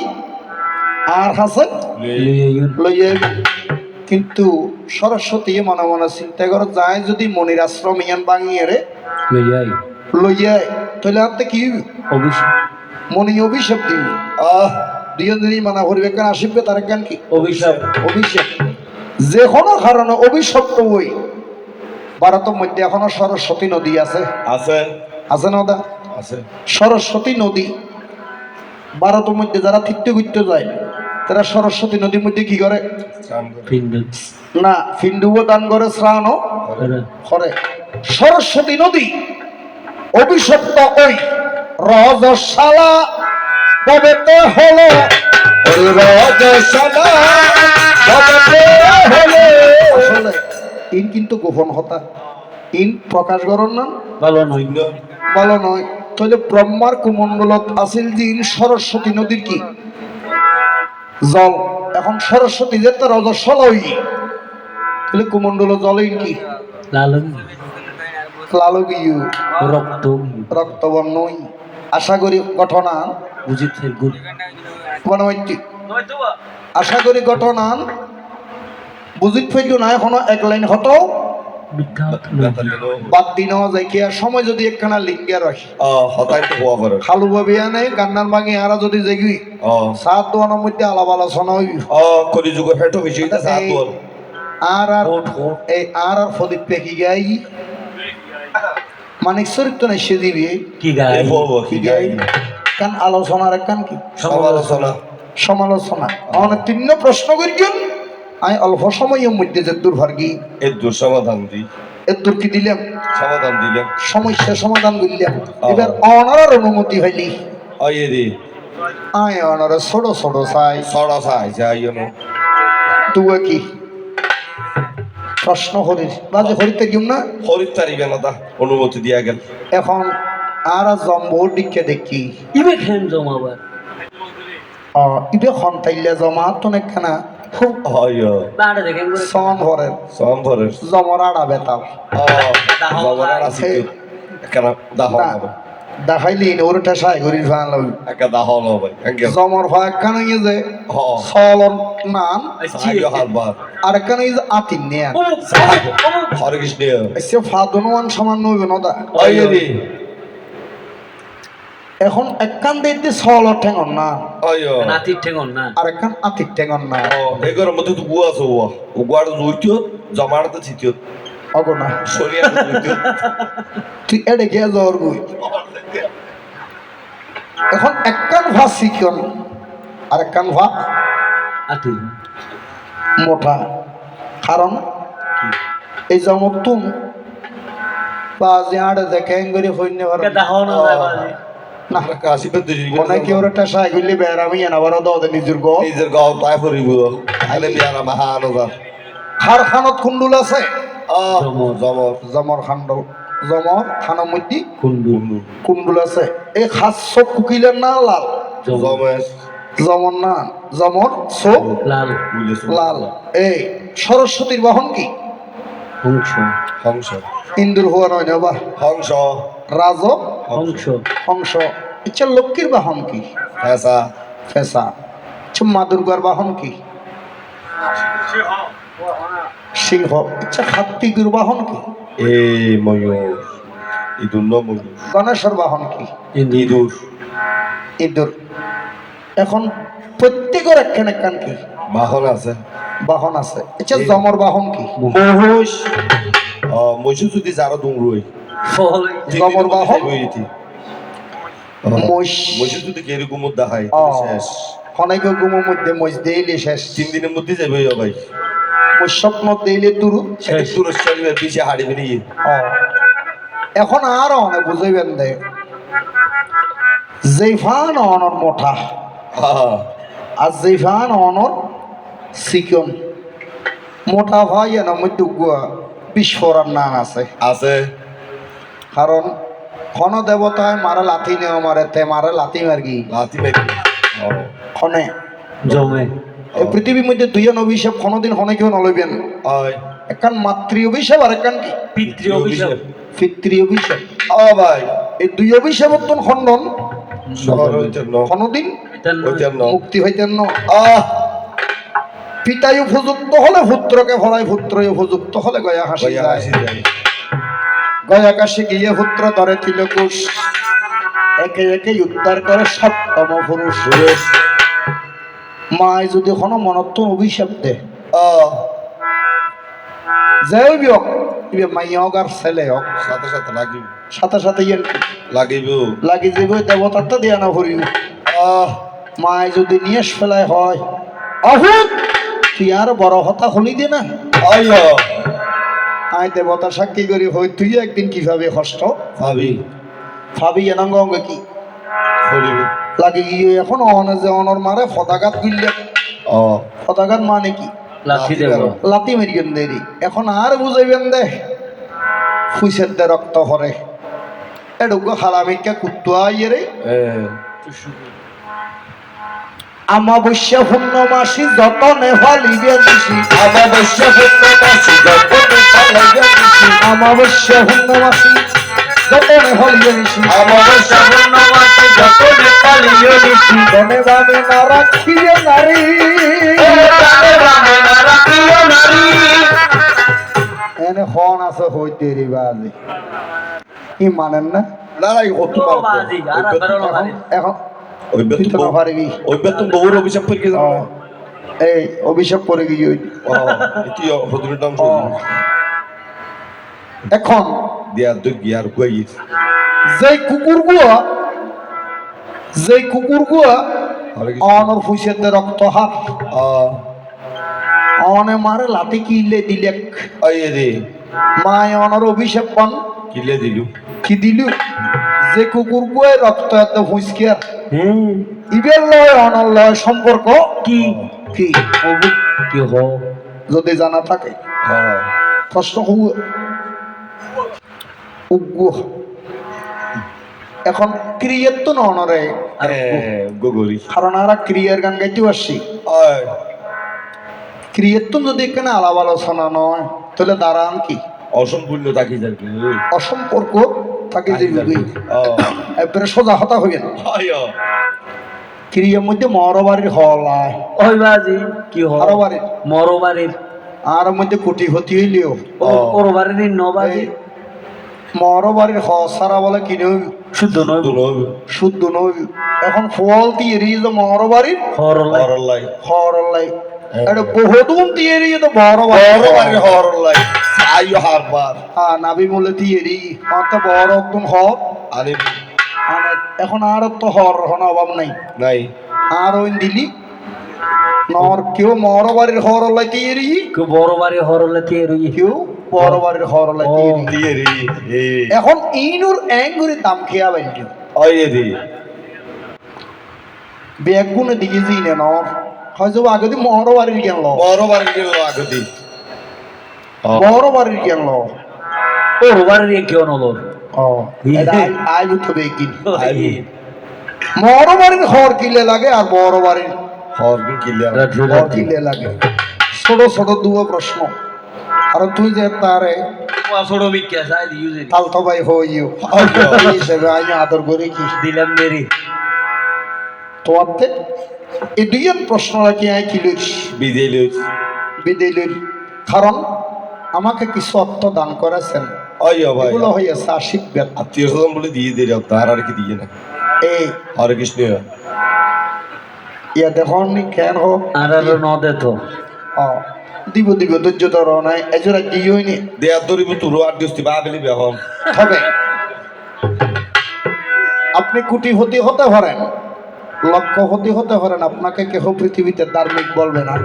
আর হাসে লইয়ে কিন্তু সরস্বতী মনে মনে চিন্তা করে যায় যদি মনির আশ্রম ইয়ান বাঙিয়ে রে লইয়া তাহলে হাতে কি মনি অভিশাপ দিবি দুজনেরই মানা করিবে কেন আসিবে তার কেন কি অভিশাপ অভিশাপ যে কোনো কারণে অভিশপ্ত ওই ভারতের মধ্যে এখনো সরস্বতী নদী আছে আছে আছে না দা আছে সরস্বতী নদী ভারতের মধ্যে যারা তীর্থ ঘুরতে যায় তারা সরস্বতী নদীর মধ্যে কি করে না ফিন্ডুও দান করে স্নানও করে সরস্বতী নদী অভিশপ্ত ওই রজশালা ববেতে হলো রজশালা ববেতে হলো আসলে ইন কিন্তু গোপন হতা ইন প্রকাশ গরণ না ভালো নয় ভালো নয় তাহলে ব্রহ্মার কুমণ্ডলত আছিল যে ইন সরস্বতী নদীর কি জল এখন সরস্বতী যে তার রজস্বলা হই তাহলে কুমণ্ডল জল ইন কি লালগীয় রক্ত রক্তবর্ণ আশা করি ঘটনা বুঝিতে আশা করি ঘটনা বুঝিত ফেলল না এখনো এক লাইন হত বাদ দিন যাইকিয়া সময় যদি একখানা লিঙ্গে রাখি হতাই তো হওয়া পারে খালু বাবি আনে গান্নার মাগে আরা যদি জেগি সাত দোয়ানোর মধ্যে আলাপ আলোচনা হইবি কলিযুগের হেঁটো বেশি হইতে সাত দোয়াল আর এই আর ফদিক পেকি গাই মানিক চরিত্র নাই সে দিবি কি গায় কি গাই কান আলোচনার এক কান কি সমালোচনা সমালোচনা অনেক তিন্ন প্রশ্ন করি কেন আমি অল্প সময়ের মধ্যে যে দুর্ভাগ্যি এর দুঃসমাধান দিই এর দূর কি দিলাম সমাধান দিলাম সমস্যা সমাধান করলাম এবার অনার অনুমতি হইলি আইয়ে দি আয় অনার ছোট ছোট চাই সড়া চাই যাই তুই কি প্রশ্ন করিস বাজে হরিতে গিম না হরিত তারিখে না দা অনুমতি দিয়া গেল এখন আর জম্বর দিকে দেখি ইবে খেন জমাবার ইবে খন তাইলে জমা তো নেখানা খুব আইয়া বাড়ে দেখেন করে সম্ভরের সম্ভরের জমরাড়া বেতাল জবরার আছে কেন দাহ না দেখাইলি ওরটা সাই করি ফান লাগবে একা দাও না ভাই একা জমর ভাই একখান হয়ে যে হ সলন নান সাইও হারবার আর একখান হয়ে যে আতিন নিয়ে হরে কৃষ্ণ এসে ফাদনওয়ান সামান্য হইবে না দা ওই রে এখন একখান দেখতে সলর ঠেঙন না ওই নাতির ঠেঙন না আর একখান আতিক ঠেঙন না এগর মধ্যে তো গুয়া আছে ও গুয়ার জুইতো জমাড়তে ছিটিও অগো না সরিয়া জুইতো তুই এড়ে গিয়ে জ্বর গুই এখন একখান ভাত শিখন আর একখান ভাত আতি মোটা কারণ এই যেমন তুম বা যে আড়ে দেখে করে হইনে পারো দেখাও না যায় বাজে না কাশি পেতে দিবি অনেকে ওর একটা সাইকেলি বেড়ামি এনাবার দাও নিজের গো নিজের গাও তাই পরিব আলে বিয়ারা মহান ওজা খার খানত কুণ্ডুল আছে জমর। জমর জমর খান্ডল জমর খানার মধ্যে কুন্ডু কুণ্ডুল আছে এই খাস সব কুকিলের না লাল জমর জমের জমর না জমর সব লাল লাল এই সরস্বতীর বাহন কি হংস হংস ইন্দুর হওয়া নয় না বা হংস রাজ হংস হংস ইচ্ছা লক্ষ্মীর বাহন কি ফেসা ফেসা ইচ্ছা মা দুর্গার বাহন কি সিংহ ইচ্ছা কার্তিকের বাহন কি এই ময়ূর ইদুর ন ময়ূর গণেশের বাহন কি ইদুর ইঁদুর এখন প্রত্যেকের একখান একখান কি বাহন আছে বাহন আছে ইচ্ছা জমর বাহন কি মহুষ মহিষ যদি যারা দুংরুই ফল জমর বাহন মহিষ মহিষ যদি কিরকম দেখায় শেষ অনেকে গুমোর মধ্যে মহিষ দিলে শেষ 3 দিনের মধ্যে যাবে ভাই মহিষ স্বপ্ন দিলে তুরু শেষ তুরস্কারের পিছে হাড়ি বেরিয়ে এখন আর অনেক বুঝাইবেন দে যেফান অনর মোটা আর যেফান অনর সিকন মোটা ভাই এনার মধ্যে বিস্ফোরণ নান আছে আছে কারণ ক্ষণ দেবতায় মারা লাথি নেওয়া মারে তে মারে লাথি মারগি লাতি মেরি ক্ষণে জমে এই পৃথিবীর মধ্যে দুইজন অভিশাপ কোনোদিন ক্ষণে কেউ নলইবেন ওই একখান মাতৃ অভিশাপ আর একখান কি পিতৃ অভিশাপ পিতৃ অভিশাপ ও ভাই এই দুই অভিশাপত্তন খণ্ডন শহর হইতে ন কোনোদিন হইতে ন মুক্তি হইতেন না আহ পিতাই উপযুক্ত হলে পুত্রকে ফলাই পুত্রই উপযুক্ত হলে গয়া হাসি ভাইয়া যায় আসি যাই গয়া কাশি গিয়ে পুত্র ধরে তিলকুশ একে একে উদ্ধার করে সপ্তম পুরুষ মায় যদি কোনো মনত্তন অভিশাপ দে যে বিয়ক ইবে মাই হোক আর ছেলে হোক সাথে সাথে লাগিব সাথে সাথে ইয়েন লাগিব লাগি যাবে দেবতার তো দিয়া না ভরিব মায় যদি নিয়ে ফেলায় হয় অহুত তুই আর বড় হতা হলি দে না আইয়া আয় দেবতা সাক্ষী করি হই তুই একদিন কিভাবে কষ্ট ভাবি ভাবি এনাঙ্গ অঙ্গ কি করিব লাগে গিয়ে এখন অনে যে অনর মারে ফতাঘাত গুললে ও ফতাঘাত মানে কি লাঠি দেব লাতি মেরিয়েন দেরি এখন আর বুঝাইবেন দে ফুসের দে রক্ত হরে এডুগো হালামিকা কুত্তুয়া ইয়ে রে আমাবস্যা পূর্ণমাসী যতনে ফলিবে দিছি আমাবস্যা পূর্ণমাসী যতনে ফলিবে দিছি আমাবস্যা পূর্ণমাসী যতনে ফলিবে দিছি আমাবস্যা পূর্ণমাসী যতনে ফলিবে দিছি বনে বামে না রাখিবে নারী এনে ফোন আছে হইতে রে বাজে ই মানেন না লড়াই হতে বাজি আর বেরোনো এখন বাজি এখন ওই তুই তো না পারবি ওই বেতন বহুর অভিশাপ করে গেল এই অভিশাপ করে গিয়ে ও এটি হদুর নাম এখন দিয়া দুই গিয়ার কই যেই কুকুর গুয়া অনর ফুসেতে রক্ত হাত অনে মারে লাতে কিলে দিলে আই রে মায় অনর অভিশাপ পান কিলে দিলু কি দিলু যে কুকুর গুয়ে রক্ত এত ফুসকিয়ার হুম ইবের লয় অনর লয় সম্পর্ক কি কি কি হ যদি জানা থাকে হ্যাঁ প্রশ্ন হু উগ্র এখন ক্রিয়ের তো না অনরে গোগরি কারণ আমরা ক্রিয়ার গান গাইতে পারছি আয় ক্রিয়ের তো যদি এখানে আলাপ আলোচনা নয় তাহলে দাঁড়ান কি অসম্পূর্ণ তাকি যার কি অসম্পর্ক থাকে যে এবারে সোজা হতা হইবেন আয় ক্রিয়ার মধ্যে মরবাড়ির হলায় ওই বাজি কি হয় হরবাড়ির মরবাড়ির আর মধ্যে কোটি হতি হইলেও ওর বাড়ির নবাজি মরবাড়ির হ সারা বলে কিনে শুদ্ধ নয় শুদ্ধ নই এখন ফল দিয়ে যে মরবাড়ির হরলাই হরলাই হরলাই এটা বহুদূর দিয়ে তো বড় হরবাড়ি হরলাই আয় হারবার হ্যাঁ নাবি মূলে দিয়ে অত বড় একদম হর আরে এখন আর তো হর হন অভাব নাই নাই আর ওই দিলি নর কেউ মরবাড়ির হরলাই দিয়ে কেউ বড় বাড়ি হরলে তে রই কেউ বড় বাড়ির হরলাই দিয়ে দিয়ে রে এখন ইনুর অ্যাঙ্গুরের দাম খেয়া বাইল আয় রে বেগুনে দিকে যাই না নর হয়তো আগে দি মরবাড়ির জ্ঞান ল বড় বাড়ি গেল আগদি মরবাড়ির জ্ঞান ল ওর বাড়ির কেউ নলর ও এটা আই তো বেগিন আই বড় বাড়ির হর কিলে লাগে আর বড় বাড়ির হরবিন কিলে হর কিলে লাগে ছোট ছোট দুটো প্রশ্ন আর তুই যে তারে ছোট বিক্রিয়া চাই ইউজের তালতো ভাই হইও এই হিসেবে আমি আদর করে কি দিলাম মেরি তোমাতে এই দুইজন প্রশ্ন রাখি আই কিলিস বিদেলি বিদেলির কারণ আমাকে কিছু অর্থ দান করেছেন আয় ভাই এগুলো হইয়াছে আশীর্বাদ আত্মীয় স্বজন বলে দিয়ে দিলে তার আর কি দিয়ে না এই হরে কৃষ্ণ ইয়া দেখুন কেন হো আর ন দে তো ও দিব দিব ধৈর্য ধর নাই এজোরা কি হইনি দেয়ার ধরিব তোর আর দিস্তি বাবেলি বেহম তবে আপনি কুটিপতি হতে পারেন লক্ষপতি হতে পারেন আপনাকে কেহ পৃথিবীতে ধার্মিক বলবে না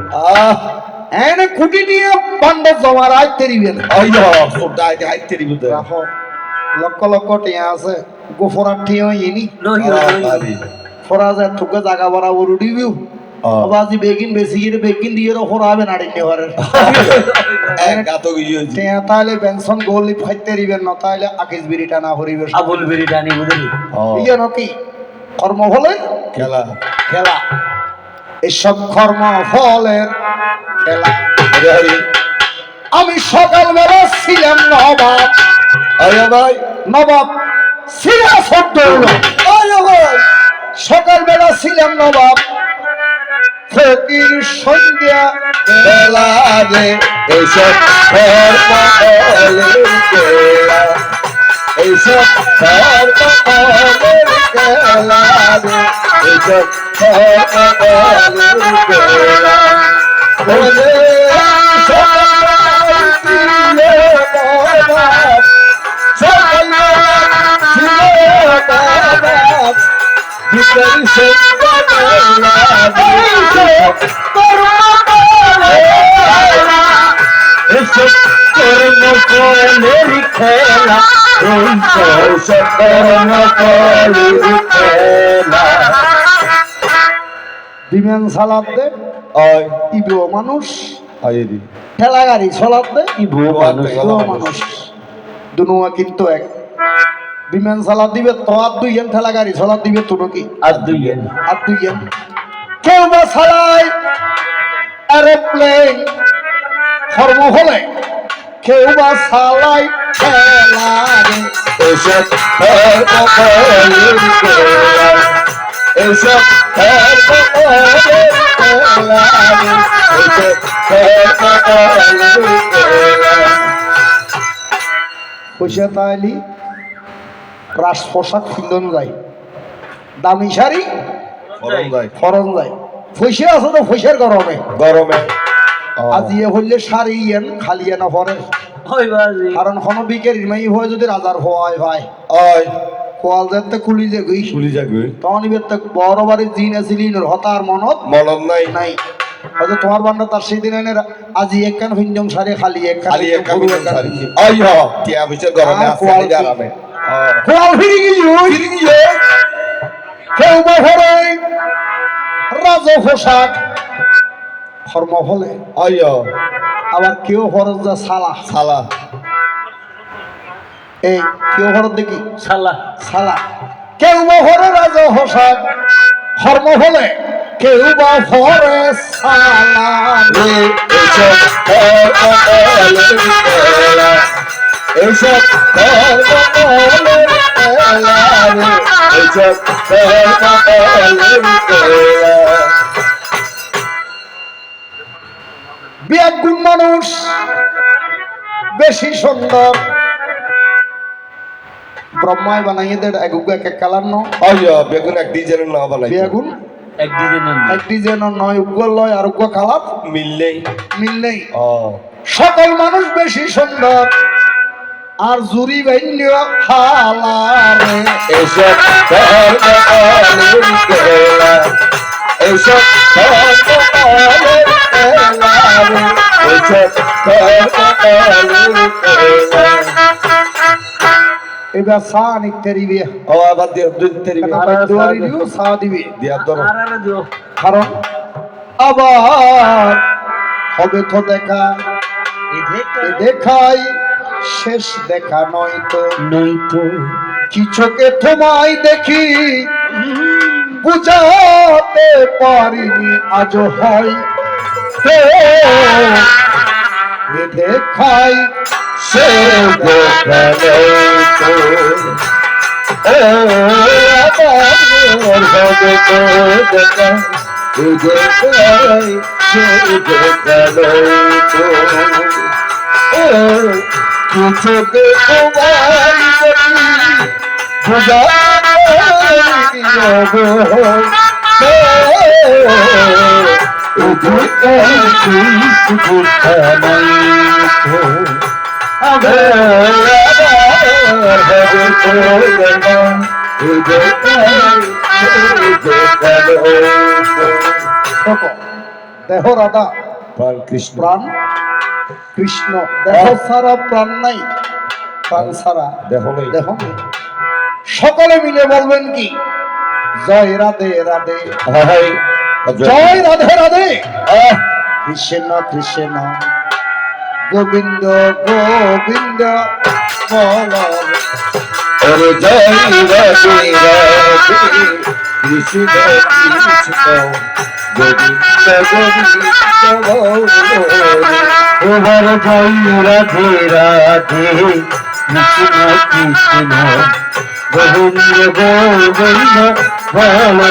এনে কুটি নিয়ে পান্ড জমা রাখতে দিবেন আয় সোটা আইতে আইতে দিব তো রাখো লক্ষ লক্ষ টিয়া আছে গোফরার টিয়া ইনি আরে ফরাজের থুকে জায়গা বরাবর উঠিবিও আবাজি বেগিন বেশি গিয়ে বেগিন দিয়ে ফরাবে না ডিনে পারে এক গাত গিয়ে টিয়া তাহলে বেনসন গোলি ফাইতে দিবেন না তাহলে আকিস বিড়িটা না হরিবে আবুল বেরি টানি বুঝলি ইয়ে নাকি কর্ম ফলের খেলা খেলা এসব কর্ম ফলের খেলা আরে আরে আমি সকালবেলা ছিলাম নবাব আয় ভাই নবাব সিরাসত আয় ভাই সকালবেলা ছিলাম নবাব ফকির সন্ধ্যা বেলা রে এইসব ধর্মের খেলা এইসব ধর্মের খেলা রে এইসব ধর্মের খেলা ওরে সবাই ছিল নবাব সবাই ছিল নবাব ভিতরি সন্ধ্যা বিমান সালাদ দে ইবো মানুষ ঠেলা গাড়ি চলাদ দে ইবো মানুষ মানুষ দুনুয়া কিন্তু এক বিমান সালাদ দিবে তো আর দুইজন ঠেলা গাড়ি চলাদ দিবে তো নাকি আর দুই আর দুইজন কেউ বা চালায় এরোপ্লেন কর্ম হলে কেউ বা চালায় ঠেলা রে এইসব ধর্মের খেলা এইসব ধর্মের খেলা এইসব ধর্মের খেলা পয়সা তাইলি রাস পোশাক ফিন্দন যায় দামি শাড়ি ফরন যায় পয়সা আছে তো পয়সার গরমে গরমে আজ ইয়ে হইলে শাড়ি ইয়েন খালি না পরে ওই বাজি কারণ কোনো বিকের ইমাই হয় যদি রাজার হওয়ায় ভাই আয় কোয়াল যাতে কুলি যে গই চুলি যাবে তখন ইবের তো বড় বাড়ির জিন আসিলি হতার মনত মনত নাই নাই হয়তো তোমার বান্ডা তার সেই দিন আজি একখান ভিন্ডম শাড়ি খালি একখান খালি এক কামি সারি আয় টিয়া বিচে গরমে আর আছে quality। আরামে কোয়াল ফিরি গেলি ফিরে গিয়ে কেউ বা ভরে রাজ পোশাক কর্ম হলে আয় আবার কেউ ফরজ যা সালা সালা এই কেউ ফরজ দেখি সালা সালা কেউ বা ভরে রাজ পোশাক কর্ম হলে কেউ বা ভরে সালা এইসব ধর্মের খেলা এইসব ধর্মতলের খেলা রে, এইসব ধর্মতলের খেলা। বিয়াগুণ মানুষ বেশি সুন্দর ব্রহ্মায় বানাইয়ে দেয় এগুলো এক এক কালার ন বেগুন এক ডিজাইনের না বানাই বিয়াগুণ এক ডিজাইনের এক ডিজাইনের নয় উগ্র লয় আর উগ্র কালার মিললেই মিললেই ও সকল মানুষ বেশি সুন্দর আর জুরি বাইন্য হালারে এইসব ধর্মতলের খেলা, এইসব ধর্মতলের খেলা রে, এইসব ধর্মতলের খেলা। এবার সা নিতে দিবে ও আবার দিয়ে দুই তেরি সা দিবে দিয়া ধরো। আর দিও কারণ আবার হবে তো দেখা এ দেখাই শেষ দেখা নয় তো নয়তো কি চোখে তোমায় দেখি বুঝাতে পারিনি আজও হয় তো এ দেখাই সে দেখালো তো, ও আবার হবে তো দেখা, এ দেখাই সে দেখালো তো, ও কিছুকে তোমায় দেখি বুঝাতে দেহ রাধা কৃষ্ণ প্রাণ কৃষ্ণ দেহ সারা প্রাণ নাই প্রাণ সারা দেখো নেই দেহ নেই। সকলে মিলে বলবেন কি জয় রাধে রাধে হাই জয় রাধে রাধে কৃষ্ণ কৃষ্ণ গোবিন্দ গোবিন্দ বল ওরে জয় রাধে রাধে কৃষ্ণ কৃষ্ণ গোবিন্দ গোবিন্দ এবার জয় রাধে রাধে কৃষ্ণ কৃষ্ণ গোবিন্দ গোবিন্দ বলো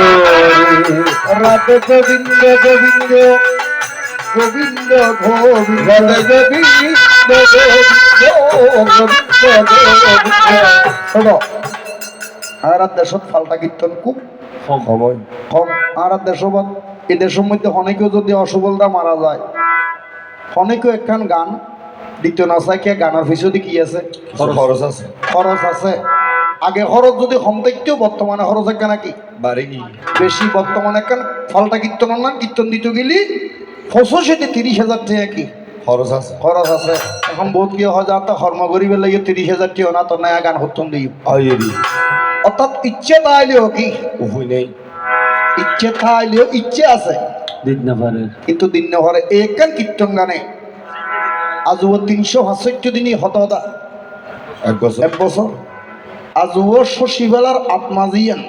রাধে গোবিন্দ গোবিন্দ গোবিন্দ গোবিন্দ রাধে গোবিন্দ গোবিন্দ শোনো আর দেশত ফাল্টা কীর্তন খুব সময় কম আর দেশবত এই দেশের মধ্যে অনেকেও যদি অসবলতা মারা যায় অনেকেও একখান গান দ্বিতীয় নাচায় কে গানের পিছনে কি আছে খরচ আছে খরচ আছে আগে খরচ যদি কম থাকতেও বর্তমানে খরচ একখান নাকি বাড়ি কি বেশি বর্তমানে একখান ফাল্টা কীর্তন না কীর্তন দিতে গেলি 25,000 টাকা কি খরচ আছে খরচ আছে এখন বহুত কি হয় যাতে কর্ম করিবে লাগে 30,000 টাকা না তো নয়া গান হতন দিই আইরি অর্থাৎ ইচ্ছে তাইলেও কি উভয় নেই ইচ্ছে তাইলেও ইচ্ছে আছে দিন না পারে কিন্তু দিন নহরে একখান কীর্তন গানে আজও 365 দিনই হত হতা এক বছর এক বছর আজও শশীবেলার আত্মাজিয়ান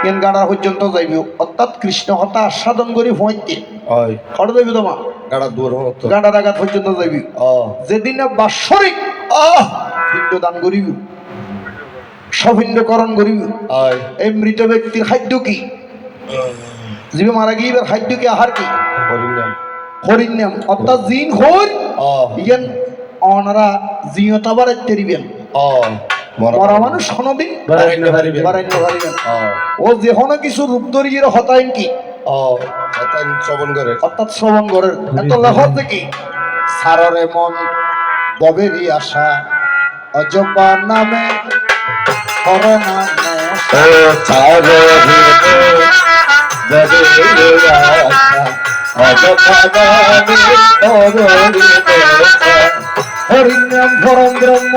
কেন গাড়া পর্যন্ত যাইব অর্থাৎ কৃষ্ণ হতা আস্বাদন করি হইতে আই খড় যাইবি তোমা গাড়া দূর হতো গাড়া রাগাত পর্যন্ত যাইবি ও যেদিন বাৎসরিক পিণ্ড দান করিব সপিণ্ডকরণ করিব আই এই মৃত ব্যক্তির খাদ্য কি জীবে মারা গিয়ে এবার খাদ্য কি আহার কি হরিনাম হরিণ নাম অর্থাৎ জিন হর ও ইয়ান অনারা জিয়তাবার তেরিবেন ও মরা মানুষ কোনদিন বারাইন্য হারিবে বারাইন্য হারিবেন ও ও যে কোনো কিছু রূপ ধরিয়ে হতাইন কি ও শতান শ্রবণ করে অর্থাৎ শ্রবণ করেন এত লেখক দেখি সাররে মন ববেরই আশা অজপা নামে হর নামে ও চারো ভিড়ে যাবে আশা অজপাদানি তরুণী দেশা হরিণ নাম পরম ব্রহ্ম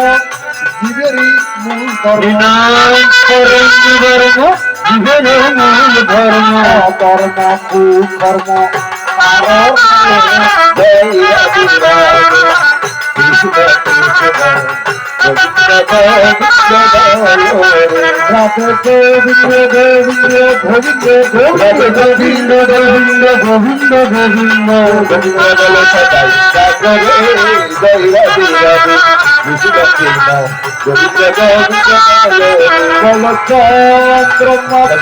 জীবেরই মূল ধর্ম ধর্ম জীবনের মূল ধর্ম কর্ম কুকর্ম রাধে গোবিন্দ গোবিন্দ গোবিন্দ গোবিন্দ গোবিন্দ গোবিন্দ গোবিন্দ গোবিন্দ চন্দ্রমা